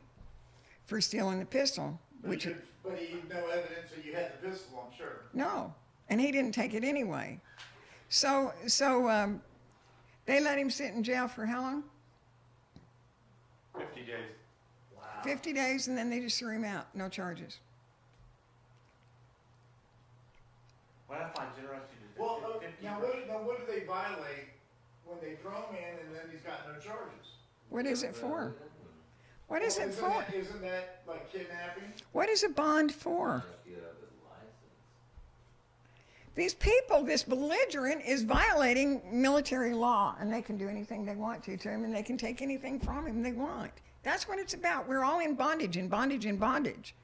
A: for stealing the pistol,
B: But he had no evidence that you had the pistol, I'm sure.
A: no, and he didn't take it anyway. So they let him sit in jail for how long?
D: 50 days.
B: Wow.
A: 50 days, and then they just threw him out, no charges.
E: What I find interesting is that
B: Well,
E: 50
B: now what did they violate when they throw him in and then he's got no charges?
A: What is it for? What is
B: Well,
A: it for?
B: Isn't that like kidnapping?
A: What is a bond for?
C: You have his license.
A: These people, this belligerent, is violating military law, and they can do anything they want to him, and they can take anything from him they want. That's what it's about. We're all in bondage, in bondage, in bondage.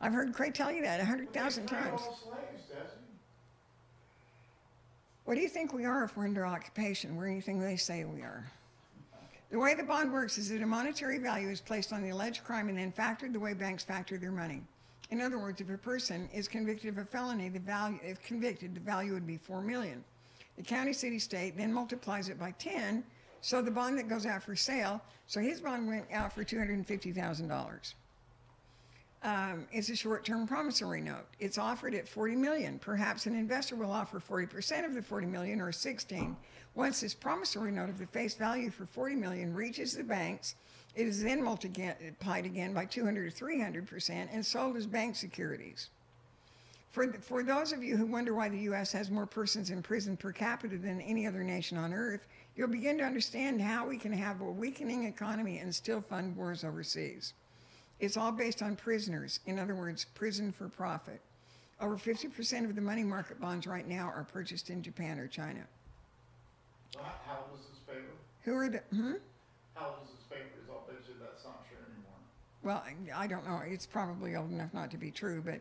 A: I've heard Craig tell you that 100,000
B: But they're
A: times.
B: all slaves, Dessie.
A: What do you think we are if we're under occupation? We're anything they say we are. The way the bond works is that a monetary value is placed on the alleged crime and then factored the way banks factor their money. In other words, if a person is convicted of a felony, if convicted, the value would be $4 million. The county, city, state then multiplies it by 10, so the bond that goes out for sale, so his bond went out for $250,000. It's a short-term promissory note. It's offered at $40 million. Perhaps an investor will offer 40% of the $40 million or 16. Once this promissory note of the face value for $40 million reaches the banks, it is then multiplied again by 200 or 300% and sold as bank securities. For those of you who wonder why the U.S. has more persons in prison per capita than any other nation on earth, you'll begin to understand how we can have a weakening economy and still fund wars overseas. It's all based on prisoners, in other words, prison for profit. Over 50% of the money market bonds right now are purchased in Japan or China.
B: Well, how old is this paper?
A: Who are the,
B: How old is this paper? Because I'll bet you that's not true anymore.
A: Well, I don't know. It's probably old enough not to be true, but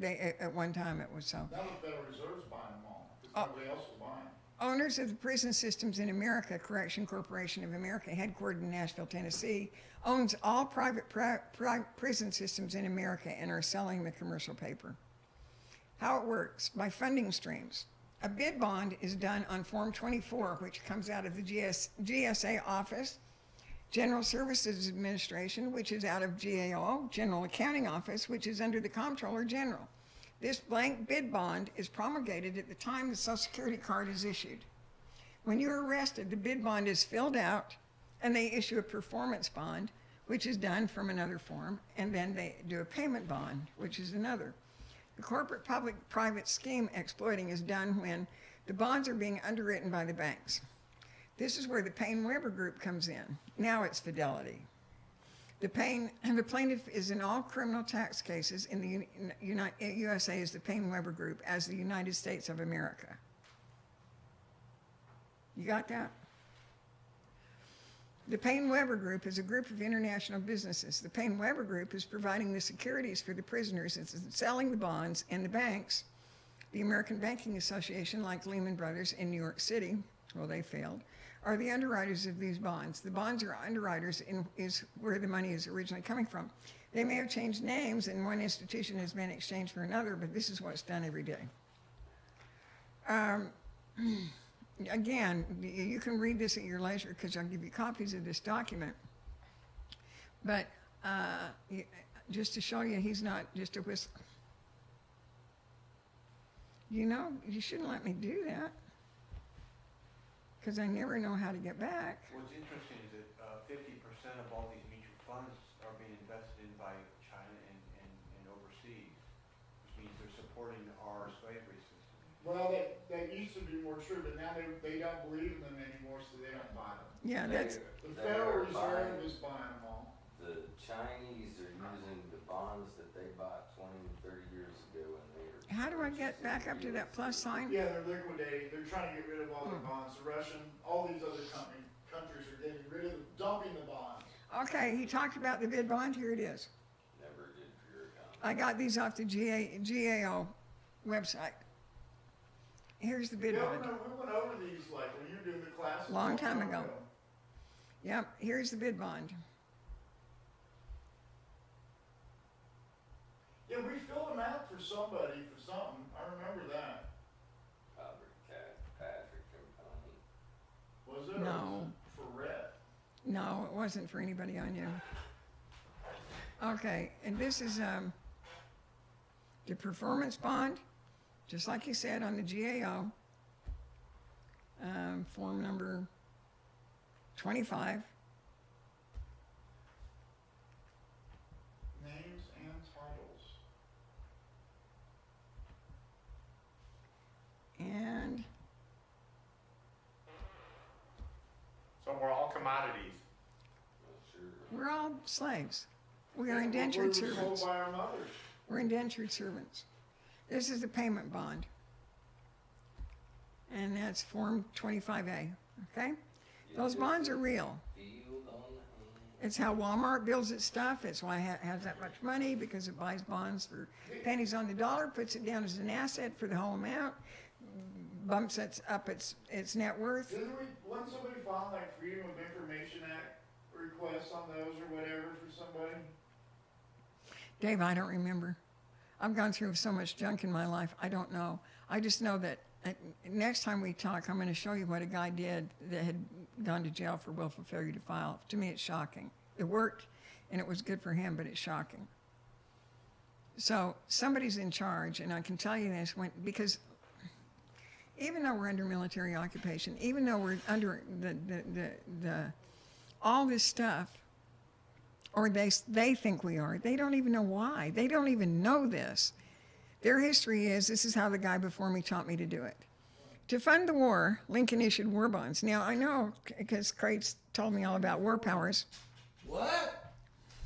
A: at one time it was so.
B: Now the Federal Reserve's buying them all, because
A: Oh.
B: nobody else will buy them.
A: Owners of the prison systems in America, Correction Corporation of America, headquartered in Nashville, Tennessee, owns all private prison systems in America and are selling the commercial paper. How it works, by funding streams. A bid bond is done on Form 24, which comes out of the GSA office, General Services Administration, which is out of GAO, General Accounting Office, which is under the Comptroller General. This blank bid bond is promulgated at the time the Social Security card is issued. When you're arrested, the bid bond is filled out, and they issue a performance bond, which is done from another form, and then they do a payment bond, which is another. The corporate public-private scheme exploiting is done when the bonds are being underwritten by the banks. This is where the Payne-Weber Group comes in. Now it's Fidelity. The plaintiff is in all criminal tax cases in the USA is the Payne-Weber Group as the United States of America. You got that? The Payne-Weber Group is a group of international businesses. The Payne-Weber Group is providing the securities for the prisoners, it's selling the bonds, and the banks, the American Banking Association, like Lehman Brothers in New York City, well, they failed, are the underwriters of these bonds. The bonds are underwriters is where the money is originally coming from. They may have changed names and one institution has been exchanged for another, but this is what's done every day. Again, you can read this at your leisure because I'll give you copies of this document. But just to show you, he's not just a whistle. You know, you shouldn't let me do that. because I never know how to get back.
E: What's interesting is that 50% of all these mutual funds are being invested in by China and overseas, which means they're supporting our slavery system.
B: Well, that used to be more true, but now they don't believe in them anymore, so they don't buy them.
A: Yeah, that's
B: The
C: They
B: Federal
C: are
B: Reserve
C: buying-
B: is buying them all.
C: The Chinese are using the bonds that they bought 20 and 30 years ago, and they are.
A: how do I get
C: purchasing
A: back up to that plus sign?
B: Yeah, they're liquidating. They're trying to get rid of all the bonds. The Russian, all these other countries are getting rid of, dumping the bonds.
A: Okay, he talked about the bid bond. Here it is.
C: Never did for your account.
A: I got these off the GAO website. Here's the bid
B: Yeah,
A: bond.
B: we went over these like when you were doing the classes.
A: Long time ago. Yep, here's the bid bond.
B: Yeah, we filled them out for somebody for something. I remember that.
C: Patrick Company.
B: Was it? Or
A: No.
B: was it for Red?
A: No, it wasn't for anybody I knew. Okay, and this is the performance bond, just like you said on the GAO, form number 25.
B: Names and titles.
A: And
D: So we're all commodities.
C: Well, sure.
A: we're all slaves. We are
B: We
A: indentured
B: were sold
A: servants.
B: by our mothers.
A: We're indentured servants. This is the payment bond. And that's Form 25A, okay? Those bonds are real.
C: Field on the hand.
A: It's how Walmart builds its stuff. It's why it has that much money, because it buys bonds for pennies on the dollar, puts it down as an asset for the whole amount, bumps up its net worth.
B: Wasn't somebody file like Freedom of Information Act requests on those or whatever for somebody?
A: Dave, I don't remember. I've gone through so much junk in my life, I don't know. I just know that next time we talk, I'm going to show you what a guy did that had gone to jail for willful failure to file. To me, it's shocking. It worked, and it was good for him, but it's shocking. So somebody's in charge, and I can tell you this, because even though we're under military occupation, even though we're under the all this stuff, or they think we are, they don't even know why. They don't even know this. Their history is, this is how the guy before me taught me to do it. To fund the war, Lincoln issued war bonds. Now, I know, because Craig's told me all about war powers.
B: What?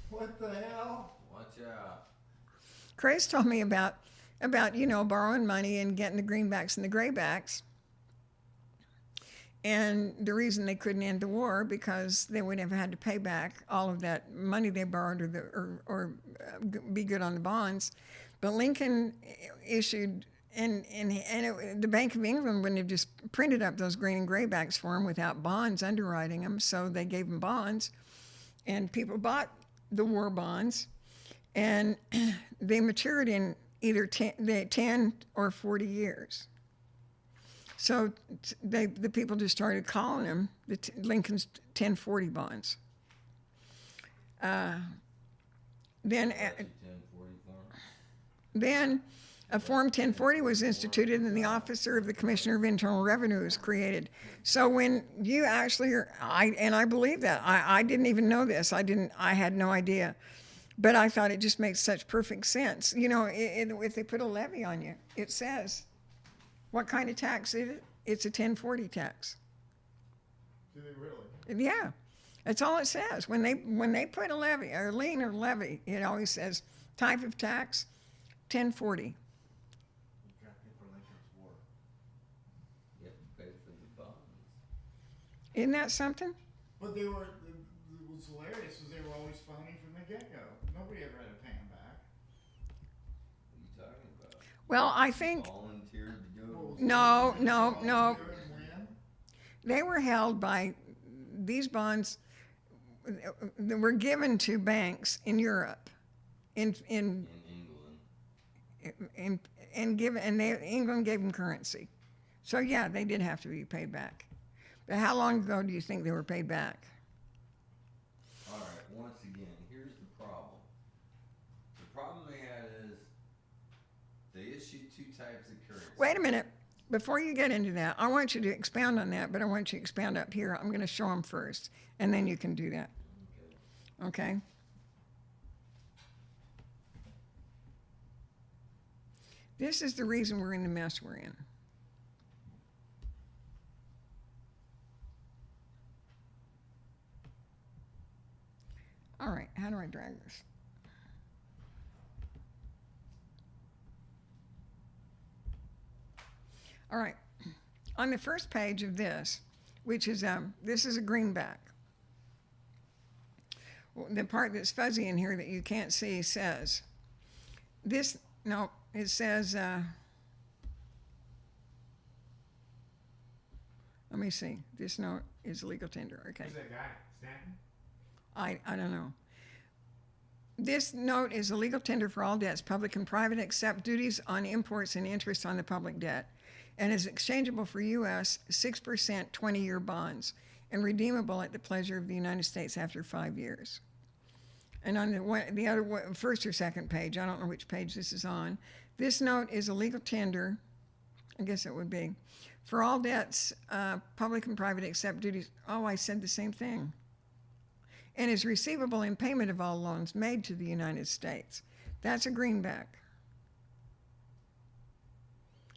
B: What the hell?
C: Watch out.
A: Craig's told me about borrowing money and getting the greenbacks and the graybacks. And the reason they couldn't end the war, because they would have had to pay back all of that money they borrowed or be good on the bonds. But Lincoln issued, the Bank of England wouldn't have just printed up those green and graybacks for him without bonds underwriting them, so they gave him bonds. And people bought the war bonds, and they matured in either 10 or 40 years. So the people just started calling them Lincoln's 1040 bonds. Then a Form 1040 was instituted, and the Officer of the Commissioner of Internal Revenue was created. So when you actually I believe that. I didn't even know this. I had no idea. But I thought it just makes such perfect sense. You know, if they put a levy on you, it says, what kind of tax is it? It's a 1040 tax.
B: Do they really?
A: Yeah, that's all it says. When they put a levy, or lien or levy, it always says type of tax, 1040.
E: You got to pay for Lincoln's war.
C: You have to pay for the bonds.
A: Isn't that something?
B: But it was hilarious is they were always phony from the get-go. Nobody ever had to pay them back.
C: What are you talking about?
A: Well, I think
C: Volunteered to go.
A: No.
B: Do it and win.
A: they were held by these bonds that were given to banks in Europe, in
C: In England.
A: England gave them currency. So yeah, they did have to be paid back. But how long ago do you think they were paid back?
C: All right, once again, here's the problem. The problem they had is they issued two types of currency.
A: Wait a minute. before you get into that, I want you to expound on that, but I want you to expound up here. I'm going to show them first, and then you can do that. Okay? This is the reason we're in the mess we're in. All right, how do I drag this? All right, on the first page of this, which is this is a greenback. The part that's fuzzy in here that you can't see says this. No, it says. Let me see. This note is legal tender. Okay.
D: Who's that guy? Stanton?
A: I don't know. This note is a legal tender for all debts, public and private, except duties on imports and interest on the public debt, and is exchangeable for U.S. 6% 20-year bonds and redeemable at the pleasure of the United States after 5 years. And on the other first or second page, I don't know which page this is on, this note is a legal tender, I guess it would be, for all debts, public and private, except duties. Oh, I said the same thing. And is receivable in payment of all loans made to the United States. That's a greenback.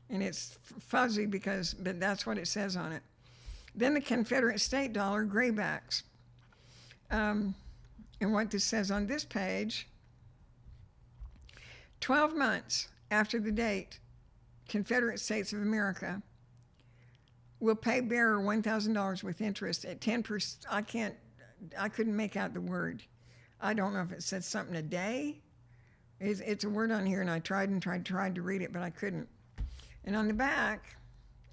A: And it's fuzzy but that's what it says on it. Then the Confederate state dollar, graybacks. And what this says on this page, 12 months after the date, Confederate States of America will pay bearer $1,000 with interest at 10%. I couldn't make out the word. I don't know if it said something a day. It's a word on here, and I tried to read it, but I couldn't. And on the back,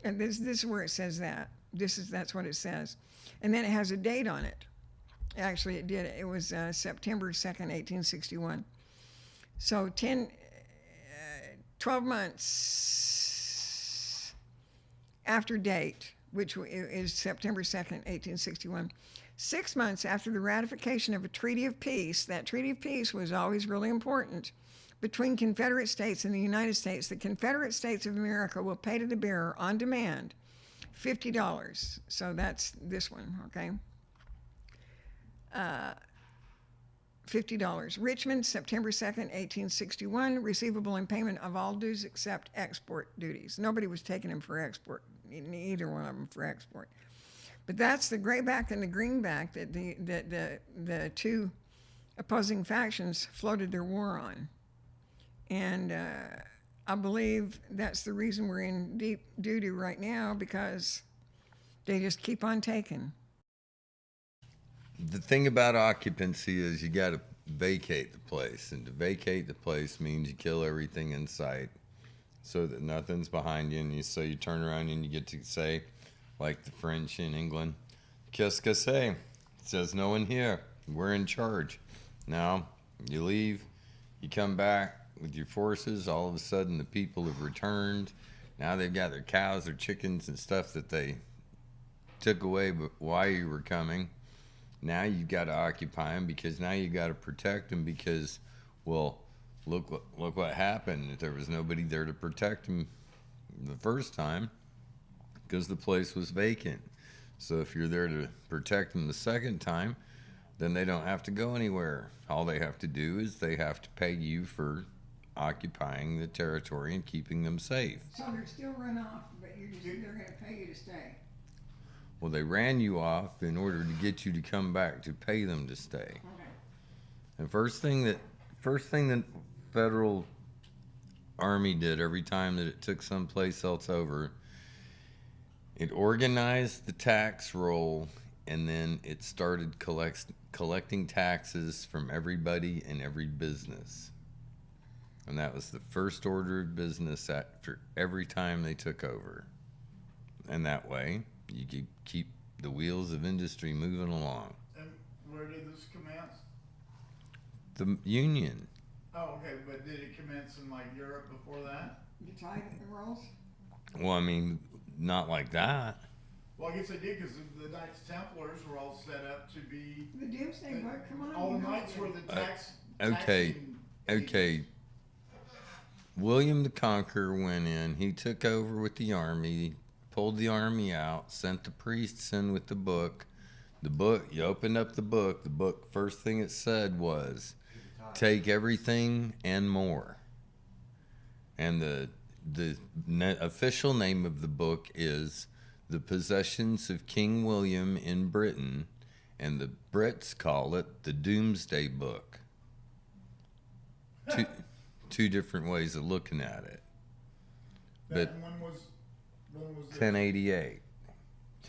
A: and this is where it says that. That's what it says. And then it has a date on it. Actually, it did. It was September 2nd, 1861. So 12 months after date, which is September 2nd, 1861. 6 months after the ratification of a treaty of peace, that treaty of peace was always really important, between Confederate States and the United States, the Confederate States of America will pay to the bearer on demand $50. So that's this one, okay? $50. Richmond, September 2nd, 1861, receivable in payment of all dues except export duties. Nobody was taking them for export, either one of them for export. But that's the grayback and the greenback that the two opposing factions floated their war on. And I believe that's the reason we're in deep doo-doo right now, because they just keep on taking.
C: The thing about occupancy is you got to vacate the place. And to vacate the place means you kill everything in sight so that nothing's behind you. And so you turn around and you get to say, like the French in England, qu'est-ce que c'est? It says no one here. We're in charge. Now, you leave, you come back with your forces, all of a sudden the people have returned. Now they've got their cows, their chickens, and stuff that they took away while you were coming. Now you've got to occupy them, because now you got to protect them, because, well, look what happened. There was nobody there to protect them the first time, because the place was vacant. So if you're there to protect them the second time, then they don't have to go anywhere. All they have to do is they have to pay you for occupying the territory and keeping them safe.
A: So they're still run off, but they're going to pay you to stay.
C: Well, they ran you off in order to get you to come back to pay them to stay.
A: Okay.
C: And first thing that federal army did every time that it took someplace else over, it organized the tax roll, and then it started collecting taxes from everybody and every business. And that was the first order of business after every time they took over. And that way, you could keep the wheels of industry moving along.
B: And where did this commence?
C: The Union.
B: Oh, okay, but did it commence in like Europe before that?
A: The tithe rolls?
C: Well, I mean, not like that.
B: Well, I guess they did, because the Knights Templars were all set up to be
A: The Doomsday Book, come on.
B: all
A: you
B: the
A: know
B: knights
A: it.
B: were the tax.
C: Okay,
B: taxing
C: okay. William the Conqueror went in. He took over with the army, pulled the army out, sent the priests in with the book. The book, you opened up the book, first thing it said was, take everything and more. And the official name of the book is The Possessions of King William in Britain, and the Brits call it the Doomsday Book. Two different ways of looking at it. But
B: when was it?
C: 1088.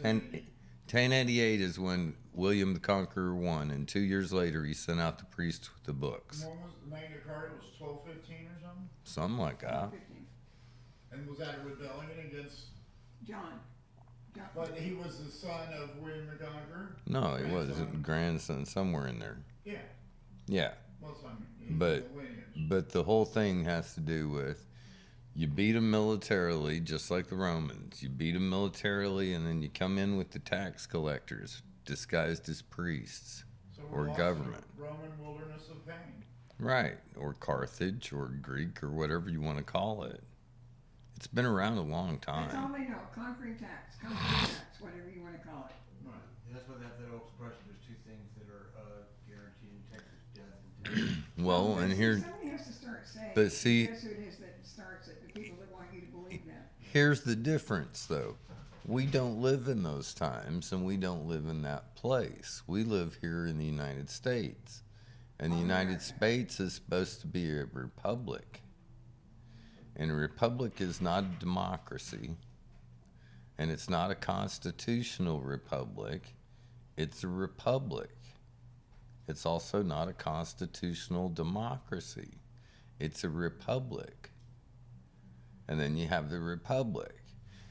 C: 1088 is when William the Conqueror won, and 2 years later he sent out the priests with the books.
B: When was the Magna Carta? Was 1215 or something?
C: Something like that.
A: 15.
B: And was that a rebellion against?
A: John.
B: But he was the son of William the Conqueror.
C: No, he wasn't. Grandson, somewhere in there.
B: Yeah.
C: Yeah.
B: Well, so I mean, he's
C: But
B: the lineage.
C: but the whole thing has to do with you beat them militarily, just like the Romans. You beat them militarily, and then you come in with the tax collectors disguised as priests
B: So
C: or
B: we lost
C: government.
B: the Roman wilderness of pain.
C: Right, or Carthage or Greek or whatever you want to call it. It's been around a long
A: That's all
C: time.
A: they know. Conquering tax, whatever you want to call it.
B: Right.
E: That's why they have that old expression, there's two things that are guaranteed in Texas, death and taxes.
C: Well,
A: But
C: and
A: see,
C: here,
A: somebody has to start saying.
C: but see-
A: guess who it is that starts it? The people that want you to believe that.
C: here's the difference, though. We don't live in those times, and we don't live in that place. We live here in the United States. And the United States is supposed to be a republic. And a republic is not a democracy. And it's not a constitutional republic. It's a republic. It's also not a constitutional democracy. It's a republic. And then you have the republic.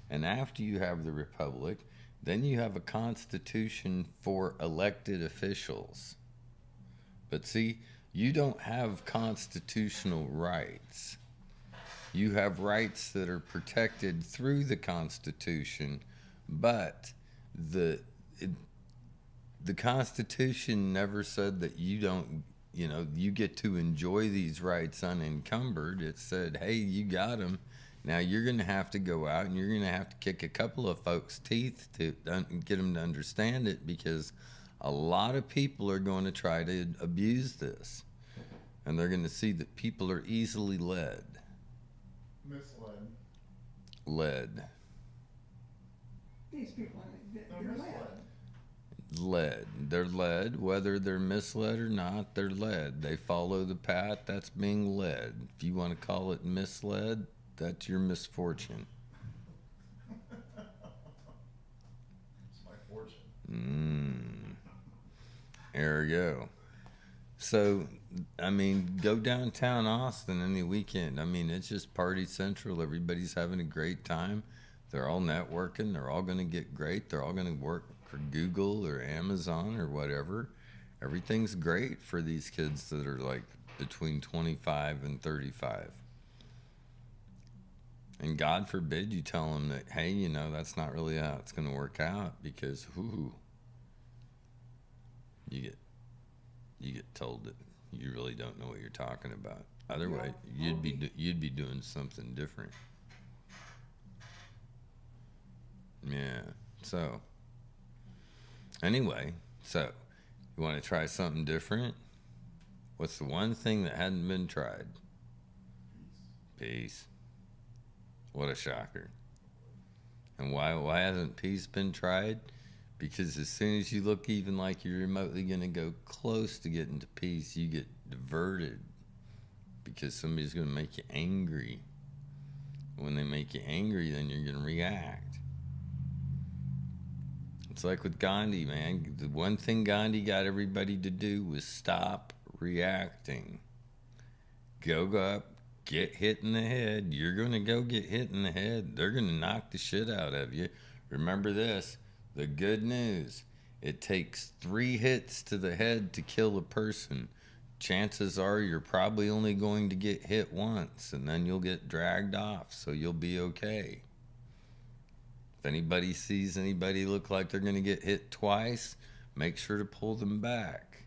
C: And after you have the republic, then you have a constitution for elected officials. But see, you don't have constitutional rights. You have rights that are protected through the Constitution, but the Constitution never said that you don't, you get to enjoy these rights unencumbered. It said, hey, you got them. Now you're going to have to go out and you're going to have to kick a couple of folks' teeth to get them to understand it, because a lot of people are going to try to abuse this. And they're going to see that people are easily led.
B: Misled.
C: Led.
A: These people,
B: They're
A: they're
B: misled.
C: Led. They're led. Whether they're misled or not, they're led. They follow the path that's being led. If you want to call it misled, that's your misfortune.
B: It's my fortune.
C: There we go. So, I mean, go downtown Austin any weekend. I mean, it's just party central. Everybody's having a great time. They're all networking. They're all going to get great. They're all going to work for Google or Amazon or whatever. Everything's great for these kids that are like between 25 and 35. And God forbid you tell them that, hey, that's not really how it's going to work out, because, you get told that you really don't know what you're talking about. Otherwise, you'd be doing something different. Yeah. So, anyway, you want to try something different? What's the one thing that hadn't been tried? Peace. What a shocker. And why hasn't peace been tried? Because as soon as you look even like you're remotely going to go close to getting to peace, you get diverted because somebody's going to make you angry. When they make you angry, then you're going to react. It's like with Gandhi, man. The one thing Gandhi got everybody to do was stop reacting. Go up, get hit in the head. You're going to go get hit in the head. They're going to knock the shit out of you. Remember this. The good news, it takes 3 hits to the head to kill a person. Chances are you're probably only going to get hit once, and then you'll get dragged off, so you'll be okay. If anybody sees anybody look like they're going to get hit twice, make sure to pull them back.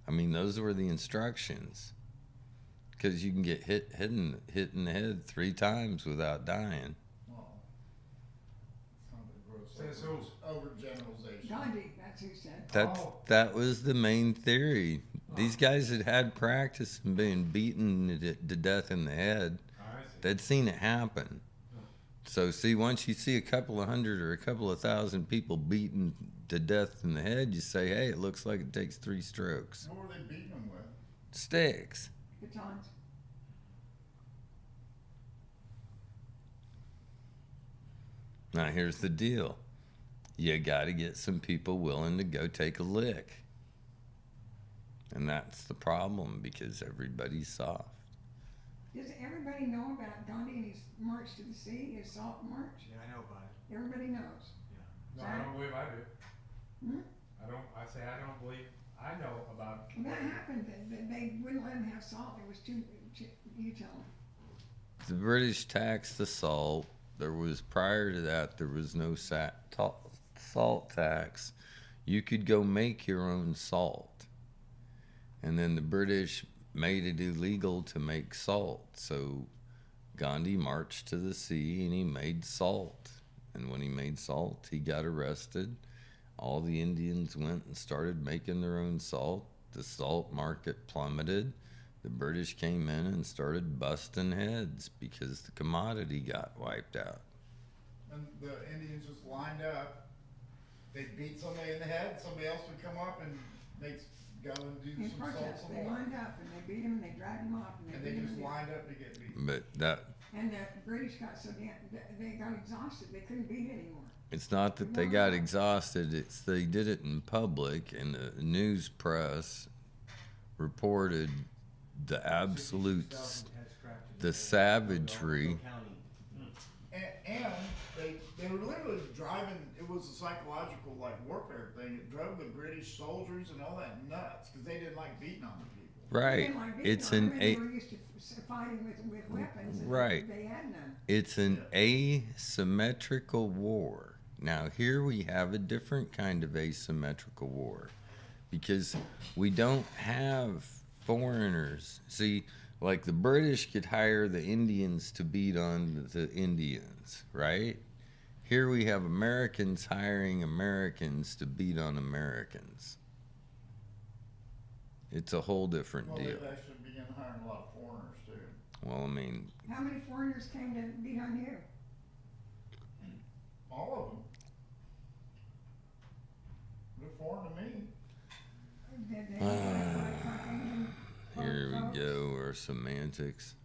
C: I mean, those were the instructions. because you can get hit in the head 3 times without dying.
B: Well, it's kind of a gross
E: Says who?
B: overgeneralization.
A: Gandhi, that's who said.
C: That was the main theory. These guys had practice in being beaten to death in the head.
E: I see.
C: They'd seen it happen. So see, once you see a couple of hundred or a couple of thousand people beaten to death in the head, you say, hey, it looks like it takes 3 strokes.
B: What were they beating them with?
C: Sticks.
A: Batons.
C: Now here's the deal. You got to get some people willing to go take a lick. And that's the problem, because everybody's soft.
A: Does everybody know about Gandhi and his march to the sea, his salt march?
E: Yeah, I know about it.
A: Everybody knows.
E: No, I don't believe I do.
A: Hmm?
E: I don't believe I know about it.
A: Well, that happened. They wouldn't let him have salt. It was too. You tell them.
C: The British taxed the salt. There was, prior to that, there was no salt tax. You could go make your own salt. And then the British made it illegal to make salt. So Gandhi marched to the sea and he made salt. And when he made salt, he got arrested. All the Indians went and started making their own salt. The salt market plummeted. The British came in and started busting heads because the commodity got wiped out.
B: And the Indians just lined up. They'd beat somebody in the head. Somebody else would come up and go and do
A: In
B: some
A: protest,
B: salts on
A: they
B: the
A: lined up and they beat him and they dragged him off and
B: And
A: they
B: they
A: beat
B: just
A: him.
B: lined up to get beat.
C: But that,
A: And the British got so damn, they got exhausted. They couldn't beat anymore.
C: it's not that they got exhausted, it's they did it in public, and the news press reported the absolute, the savagery.
B: And they were literally driving, it was a psychological like warfare thing. It drove the British soldiers and all that nuts because they didn't like beating on the people.
A: They
C: Right.
A: didn't like beating
C: It's
A: on
C: an
A: them, and they were used to fighting with weapons. And
C: Right.
A: They had none.
C: It's an asymmetrical war. Now, here we have a different kind of asymmetrical war because we don't have foreigners. See, like the British could hire the Indians to beat on the Indians, right? Here we have Americans hiring Americans to beat on Americans. It's a whole different
B: Well,
C: deal.
B: they've actually begun hiring a lot of foreigners too.
C: Well, I mean,
A: How many foreigners came to beat on you?
B: All of them. They're foreign to me.
A: Did they like Indian
C: here
A: folks?
C: we go, our semantics.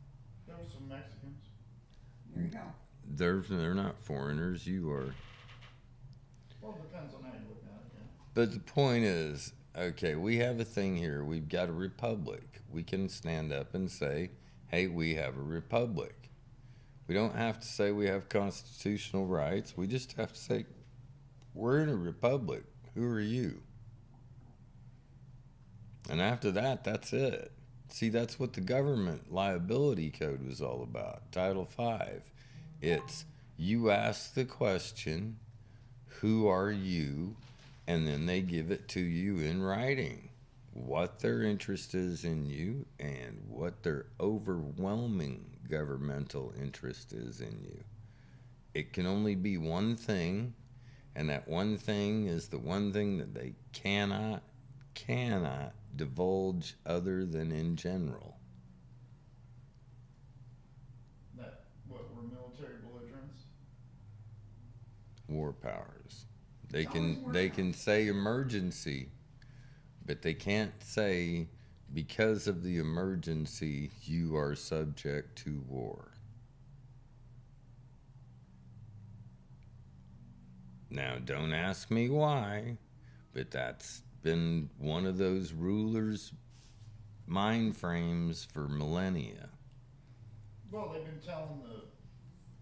B: There were some Mexicans.
A: There you go.
C: They're not foreigners, you are.
B: Well, it depends on how you look at it, yeah.
C: But the point is, okay, we have a thing here. We've got a republic. We can stand up and say, hey, we have a republic. We don't have to say we have constitutional rights. We just have to say, we're in a republic. Who are you? And after that, that's it. See, that's what the government liability code was all about. Title V. It's you ask the question, who are you? And then they give it to you in writing. What their interest is in you and what their overwhelming governmental interest is in you. It can only be one thing, and that one thing is the one thing that they cannot divulge other than in general.
B: That, what, were military belligerents?
C: War powers. They
A: It's always
C: can
A: war
C: they
A: powers.
C: can say emergency, but they can't say because of the emergency you are subject to war. Now, don't ask me why, but that's been one of those rulers' mind frames for millennia.
B: Well, they've been telling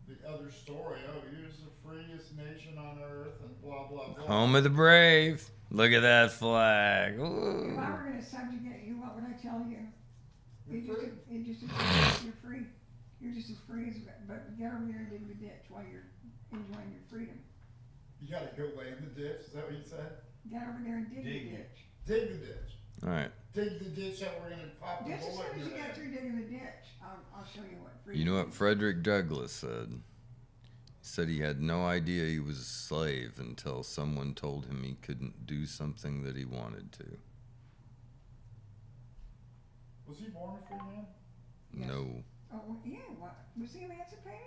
B: the other story. Oh, you're the freest nation on earth, and blah blah blah.
C: Home of the brave. Look at that flag.
A: If
C: Ooh.
A: I were going to subjugate you, what would I tell you?
B: You're free.
A: You're free. You're just as free as, but get over there and dig the ditch while you're enjoying your freedom.
B: You gotta go lay in the ditch. Is that what you said?
A: Get over there and dig the
E: Dig it.
A: ditch.
B: Dig the ditch.
C: All right.
B: dig the ditch that we're gonna pop the
A: Just as
B: bullet
A: soon
B: in
A: as you
B: your
A: get
B: head.
A: through digging the ditch, I'll show you what freedom
C: You know what
A: is.
C: Frederick Douglass said? He said he had no idea he was a slave until someone told him he couldn't do something that he wanted to.
B: Was he born a free man?
A: Yes.
C: No.
A: Oh, well, yeah, what, was he emancipated?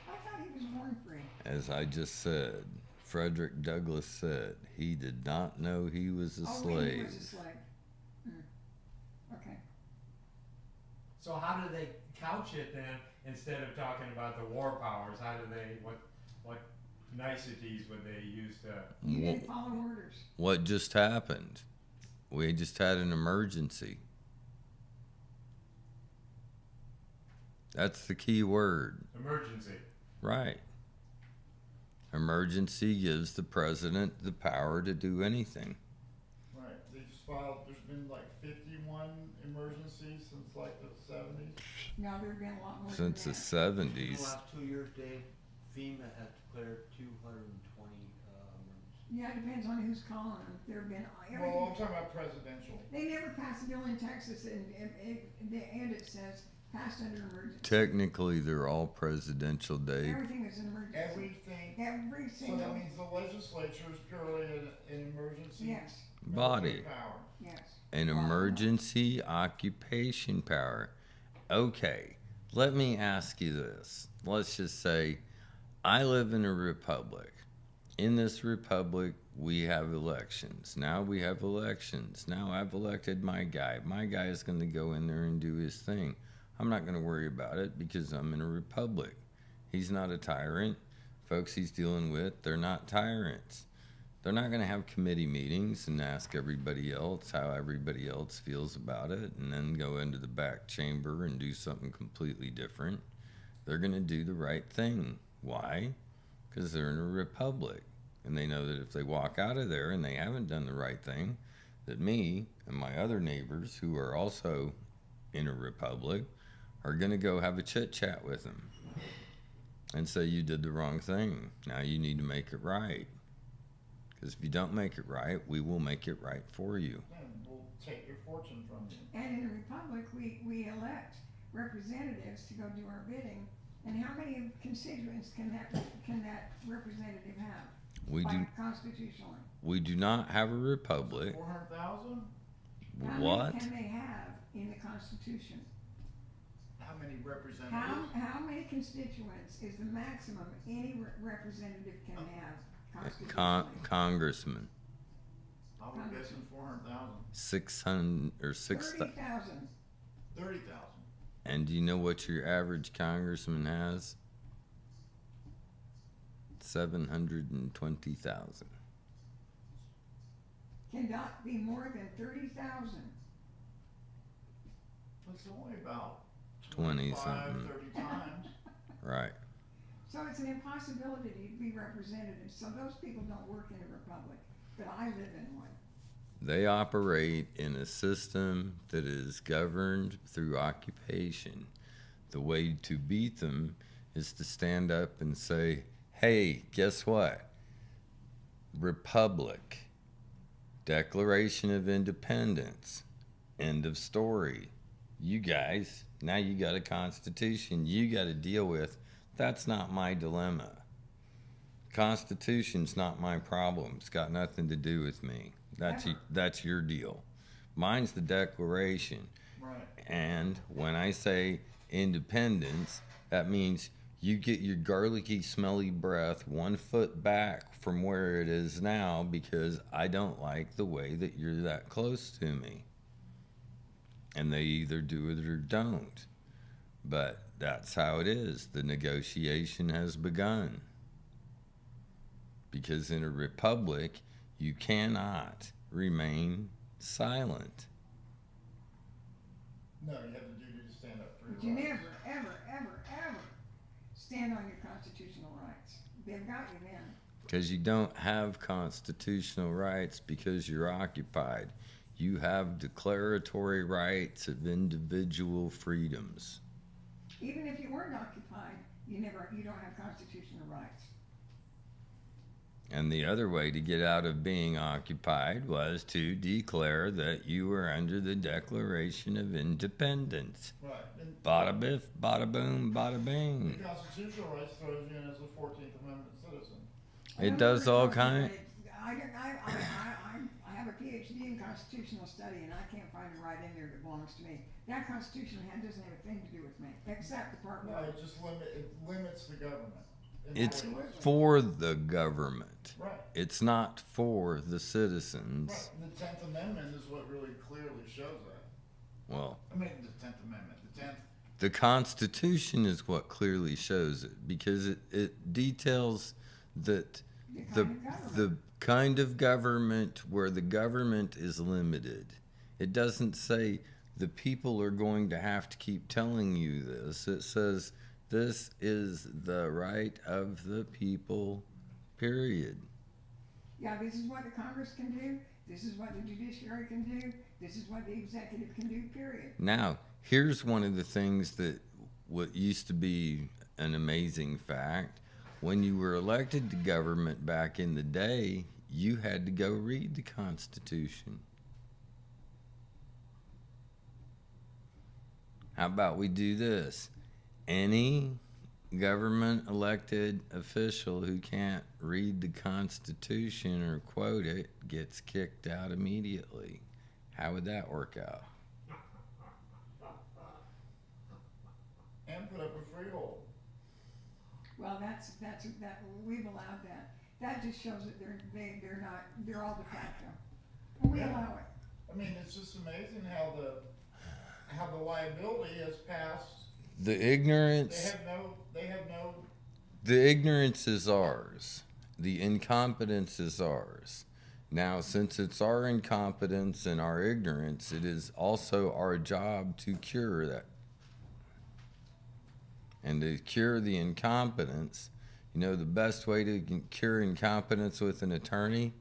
A: I thought he was born free.
C: As I just said, Frederick Douglass said he did not know he was a
A: Oh, when he
C: slave.
A: was a slave. Okay.
F: So how do they couch it then, instead of talking about the war powers? How do they, what niceties would they use to?
A: You
C: Wha-
A: didn't follow orders.
C: What just happened? We just had an emergency. That's the key word.
F: Emergency.
C: Right. Emergency gives the president the power to do anything.
B: Right, they just filed, there's been like 51 emergencies since like the 70s.
A: No, there've been a lot more
C: Since the
A: than that.
E: In the
C: 70s.
E: last 2 years, Dave, FEMA has declared 220 emergencies.
A: Yeah, it depends on who's calling them. There've been
B: Well, I'm
A: everything.
B: talking about presidential.
A: They never passed a bill in Texas and it says passed under emergency.
C: Technically, they're all presidential, Dave.
A: Everything is an emergency.
B: Everything,
A: Every
B: so
A: single,
B: that means the legislature is purely an emergency.
A: yes,
C: Body.
B: military power.
A: yes.
C: An emergency occupation power. Okay, let me ask you this. Let's just say I live in a republic. In this republic, we have elections. Now we have elections. Now I've elected my guy. My guy is going to go in there and do his thing. I'm not going to worry about it because I'm in a republic. He's not a tyrant. Folks he's dealing with, they're not tyrants. They're not going to have committee meetings and ask everybody else how everybody else feels about it and then go into the back chamber and do something completely different. They're going to do the right thing. Why? Because they're in a republic. And they know that if they walk out of there and they haven't done the right thing, that me and my other neighbors who are also in a republic are going to go have a chit chat with them and say, you did the wrong thing. Now you need to make it right. Because if you don't make it right, we will make it right for you.
B: And we'll take your fortune from you.
A: And in a republic, we elect representatives to go do our bidding. And how many constituents can that representative have?
C: We do,
A: Constitutionally.
C: we do not have a republic.
B: 400,000?
A: How
C: What?
A: many can they have in the Constitution?
B: How many representatives?
A: How many constituents is the maximum any representative can have constitutionally?
C: Congressman.
B: I would guess in 400,000.
C: 600 or 6,000.
A: 30,000.
B: 30,000.
C: And do you know what your average congressman has? 720,000.
A: Cannot be more than 30,000.
B: It's only about
C: 20
B: 25,
C: something.
B: 30 times.
C: Right.
A: So it's an impossibility to be representative. So those people don't work in a republic, but I live in one.
C: They operate in a system that is governed through occupation. The way to beat them is to stand up and say, hey, guess what? Republic. Declaration of Independence. End of story. You guys, now you got a constitution you got to deal with. That's not my dilemma. Constitution's not my problem. It's got nothing to do with me. That's your deal. Mine's the Declaration.
B: Right.
C: And when I say independence, that means you get your garlicky, smelly breath 1 foot back from where it is now because I don't like the way that you're that close to me. And they either do it or don't. But that's how it is. The negotiation has begun. Because in a republic, you cannot remain silent.
B: No, you have the duty to stand up for
A: But
B: your
A: you
B: rights.
A: never, ever, ever, ever stand on your constitutional rights. They've got you then.
C: Because you don't have constitutional rights because you're occupied. You have declaratory rights of individual freedoms.
A: Even if you weren't occupied, you don't have constitutional rights.
C: And the other way to get out of being occupied was to declare that you were under the Declaration of Independence.
B: Right. And
C: Bada biff, bada boom, bada
B: the
C: bing.
B: constitutional rights throws you in as a 14th Amendment citizen.
C: It does all kind.
A: I have a PhD in constitutional study, and I can't find a right in there that belongs to me. That constitution doesn't have a thing to do with me, except the part
B: No,
A: where.
B: it just limits the government. And
C: It's
B: that way-
C: for the government.
B: Right.
C: It's not for the citizens.
B: Right. The 10th Amendment is what really clearly shows that.
C: Well,
B: I mean, the 10th Amendment. The 10th.
C: the Constitution is what clearly shows it because it details that the kind of government where the government is limited. It doesn't say the people are going to have to keep telling you this. It says this is the right of the people, period.
A: Yeah, this is what the Congress can do. This is what the judiciary can do. This is what the executive can do, period.
C: Now, here's one of the things that what used to be an amazing fact. When you were elected to government back in the day, you had to go read the Constitution. How about we do this? Any government elected official who can't read the Constitution or quote it gets kicked out immediately. How would that work out?
B: And put up a freehold.
A: Well, that we've allowed that. That just shows that they're all de facto. And we allow it.
B: I mean, it's just amazing how the liability has passed.
C: The ignorance.
B: They have no.
C: The ignorance is ours. The incompetence is ours. Now, since it's our incompetence and our ignorance, it is also our job to cure that. And to cure the incompetence, you know, the best way to cure incompetence with an attorney?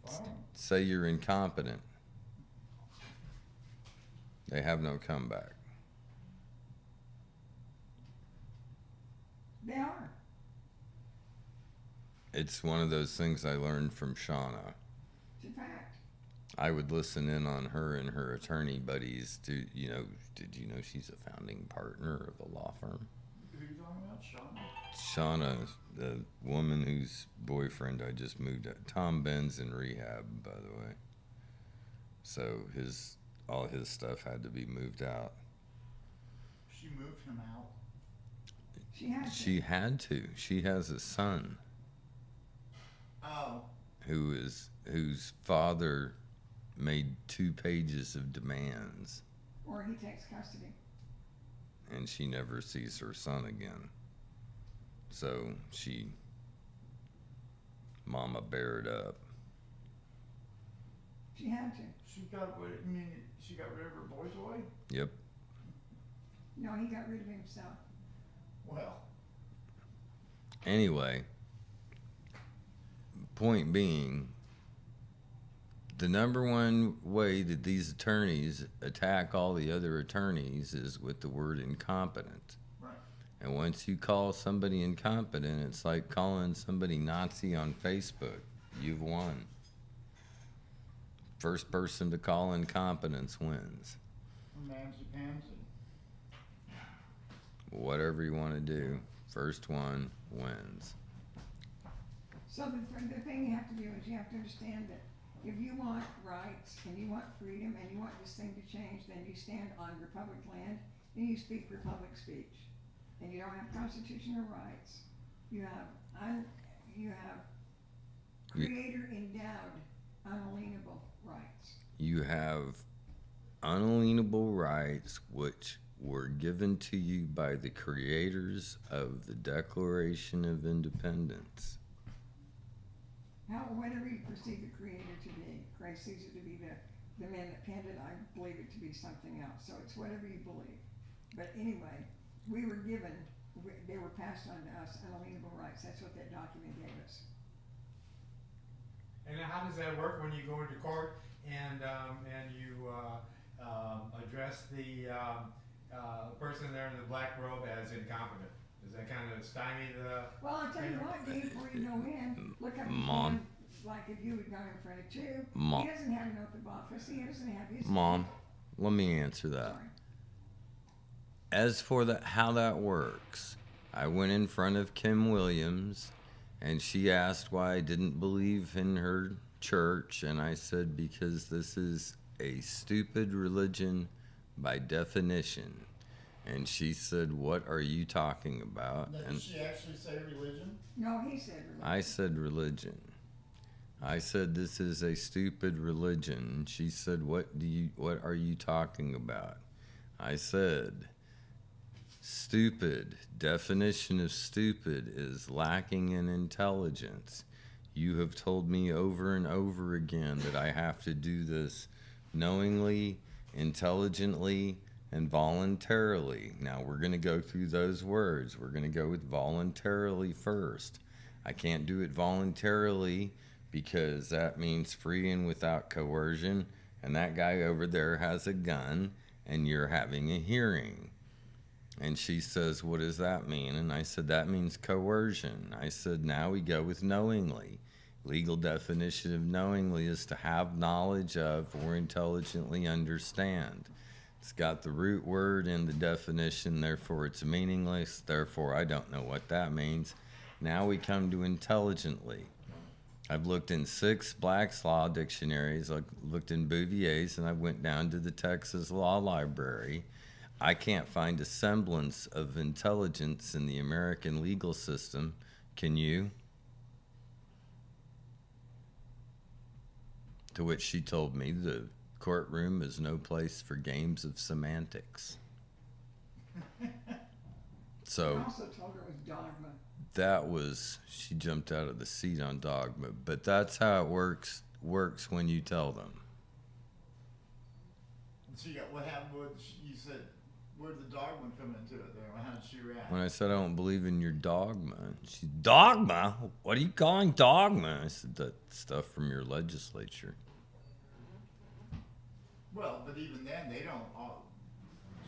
B: Wow.
C: Say you're incompetent. They have no comeback.
A: They are.
C: It's one of those things I learned from Shauna.
A: It's a fact.
C: I would listen in on her and her attorney buddies to, you know, did you know she's a founding partner of a law firm?
B: Who are you talking about, Sean?
C: Shauna, the woman whose boyfriend I just moved out. Tom Ben's in rehab, by the way. So all his stuff had to be moved out.
B: She moved him out.
C: She had to. She has a son
B: Oh.
C: whose father made 2 pages of demands,
A: Or he takes custody.
C: and she never sees her son again. So Mama bared up.
A: She had to.
B: She got rid of her boy toy?
C: Yep.
A: No, he got rid of himself.
B: Well.
C: Anyway, point being, the number one way that these attorneys attack all the other attorneys is with the word incompetent.
B: Right.
C: And once you call somebody incompetent, it's like calling somebody Nazi on Facebook. You've won. First person to call incompetence wins.
B: Mamsy-pamsy.
C: Whatever you want to do, first one wins.
A: So the thing you have to do is you have to understand that if you want rights and you want freedom and you want this thing to change, then you stand on Republic land and you speak Republic speech. And you don't have constitutional rights. You have creator endowed unalienable rights.
C: You have unalienable rights which were given to you by the creators of the Declaration of Independence.
A: Whatever you perceive the creator to be, Christ sees it to be the man that penned it, I believe it to be something else. So it's whatever you believe. But anyway, we were given, they were passed on to us unalienable rights. That's what that document gave us.
F: And how does that work when you go into court and you address the person there in the black robe as incompetent? Does that kind of stymie the?
A: Well, I'll tell you what, Dave, before you go in, look up
C: Mom.
A: him, like if you had gone in front of two.
C: Mom.
A: He doesn't have an oath of office. He doesn't have his.
C: Mom, let me answer that.
A: Sorry.
C: As for how that works, I went in front of Kim Williams, and she asked why I didn't believe in her church, and I said because this is a stupid religion by definition. And she said, "What are you talking about?"
B: Now,
C: And
B: did she actually say religion?
A: No, he said religion.
C: I said religion. I said this is a stupid religion. She said, what are you talking about?" I said, stupid, definition of stupid is lacking in intelligence. You have told me over and over again that I have to do this knowingly, intelligently, and voluntarily. Now we're going to go through those words. We're going to go with voluntarily first. I can't do it voluntarily because that means free and without coercion, and that guy over there has a gun, and you're having a hearing. And she says, "What does that mean?" And I said, "That means coercion." I said, "Now we go with knowingly." Legal definition of knowingly is to have knowledge of or intelligently understand. It's got the root word in the definition, therefore it's meaningless, therefore I don't know what that means. Now we come to intelligently. I've looked in 6 Black's Law dictionaries, I looked in Bouvier's, and I went down to the Texas Law Library. I can't find a semblance of intelligence in the American legal system. Can you? To which she told me the courtroom is no place for games of semantics.
A: I
C: So
A: also told her it was dogma.
C: that was, she jumped out of the seat on dogma, but that's how it works when you tell them.
B: And so what happened with, you said, where did the dogma come into it there? How did she react?
C: When I said I don't believe in your dogma, she, "Dogma? What are you calling dogma?" I said, "That stuff from your legislature."
B: Well, but even then, they don't all,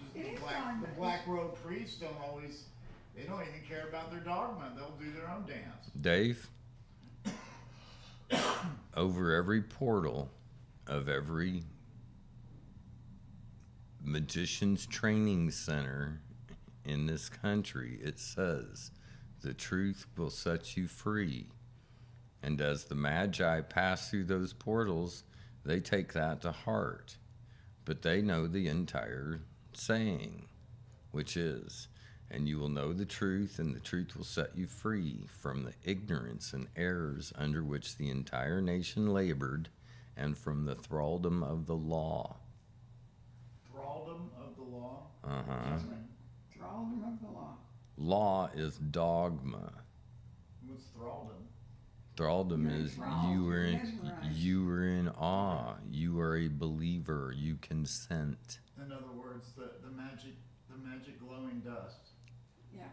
B: just
A: It is
B: the
A: dogma.
B: black robe priests don't always, they don't even care about their dogma. They'll do their own dance.
C: Dave, over every portal of every magician's training center in this country, it says, "The truth will set you free." And as the Magi pass through those portals, they take that to heart. But they know the entire saying, which is, "And you will know the truth, and the truth will set you free from the ignorance and errors under which the entire nation labored, and from the thraldom of the law."
B: Thraldom of the law.
C: Uh-huh.
A: Thraldom of the law.
C: Law is dogma.
B: What's thraldom?
C: Thraldom
A: You're
C: is
A: enthralled,
C: you are
A: mesmerized.
C: you are in awe. You are a believer. You consent.
B: In other words, the magic glowing dust.
A: Yeah.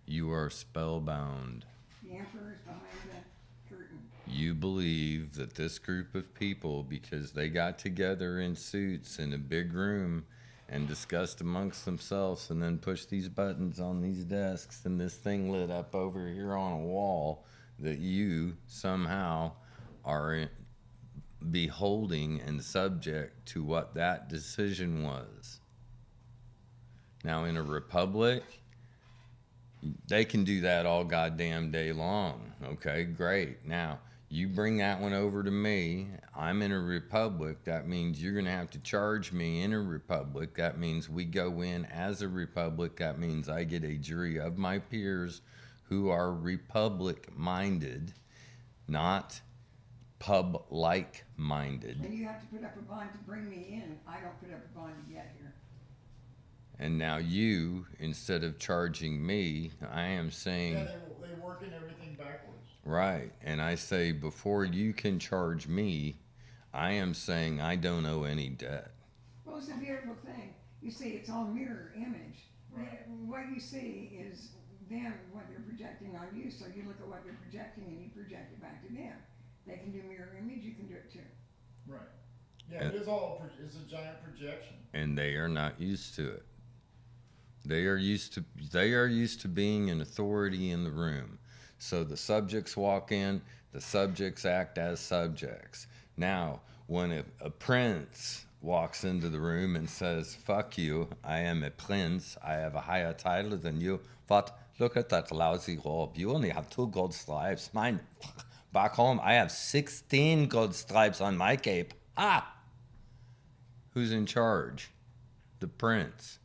C: You are spellbound.
A: The emperor is behind the curtain.
C: You believe that this group of people, because they got together in suits in a big room and discussed amongst themselves and then pushed these buttons on these desks and this thing lit up over here on a wall, that you somehow are beholding and subject to what that decision was. Now, in a republic, they can do that all goddamn day long. Okay, great. Now, you bring that one over to me. I'm in a republic. That means you're going to have to charge me in a republic. That means we go in as a republic. That means I get a jury of my peers who are republic-minded, not pub-like minded.
A: And you have to put up a bond to bring me in. I don't put up a bond to get here.
C: And now you, instead of charging me, I am saying,
B: Yeah, they work in everything backwards.
C: right, and I say, before you can charge me, I am saying I don't owe any debt.
A: Well, it's a beautiful thing. You see, it's all mirror image.
B: Right.
A: What you see is them, what they're projecting on you. So you look at what they're projecting and you project it back to them. They can do mirror image, you can do it too.
B: Right. Yeah, it is all, it's a giant projection.
C: And they are not used to it. They are used to being an authority in the room. So the subjects walk in, the subjects act as subjects. Now, when a prince walks into the room and says, fuck you, I am a prince, I have a higher title than you, but look at that lousy robe, you only have 2 gold stripes. Mine, back home, I have 16 gold stripes on my cape. Ah! Who's in charge? The prince.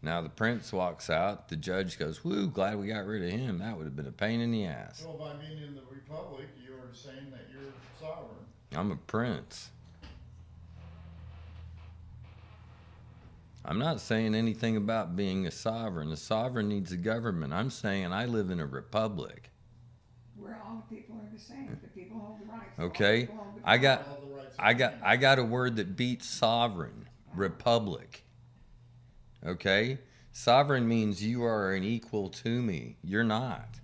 C: Now the prince walks out, the judge goes, woo, glad we got rid of him. That would have been a pain in the ass.
B: Well, by being in the republic, you are saying that you're sovereign.
C: I'm a prince. I'm not saying anything about being a sovereign. A sovereign needs a government. I'm saying I live in a republic.
A: Where all the people are the same. The people hold the rights. All
C: Okay?
A: people hold the
C: I
A: power.
C: got
B: All the rights of the
C: I got a word that beats sovereign. Republic. Okay? Sovereign means you are an equal to me. You're not.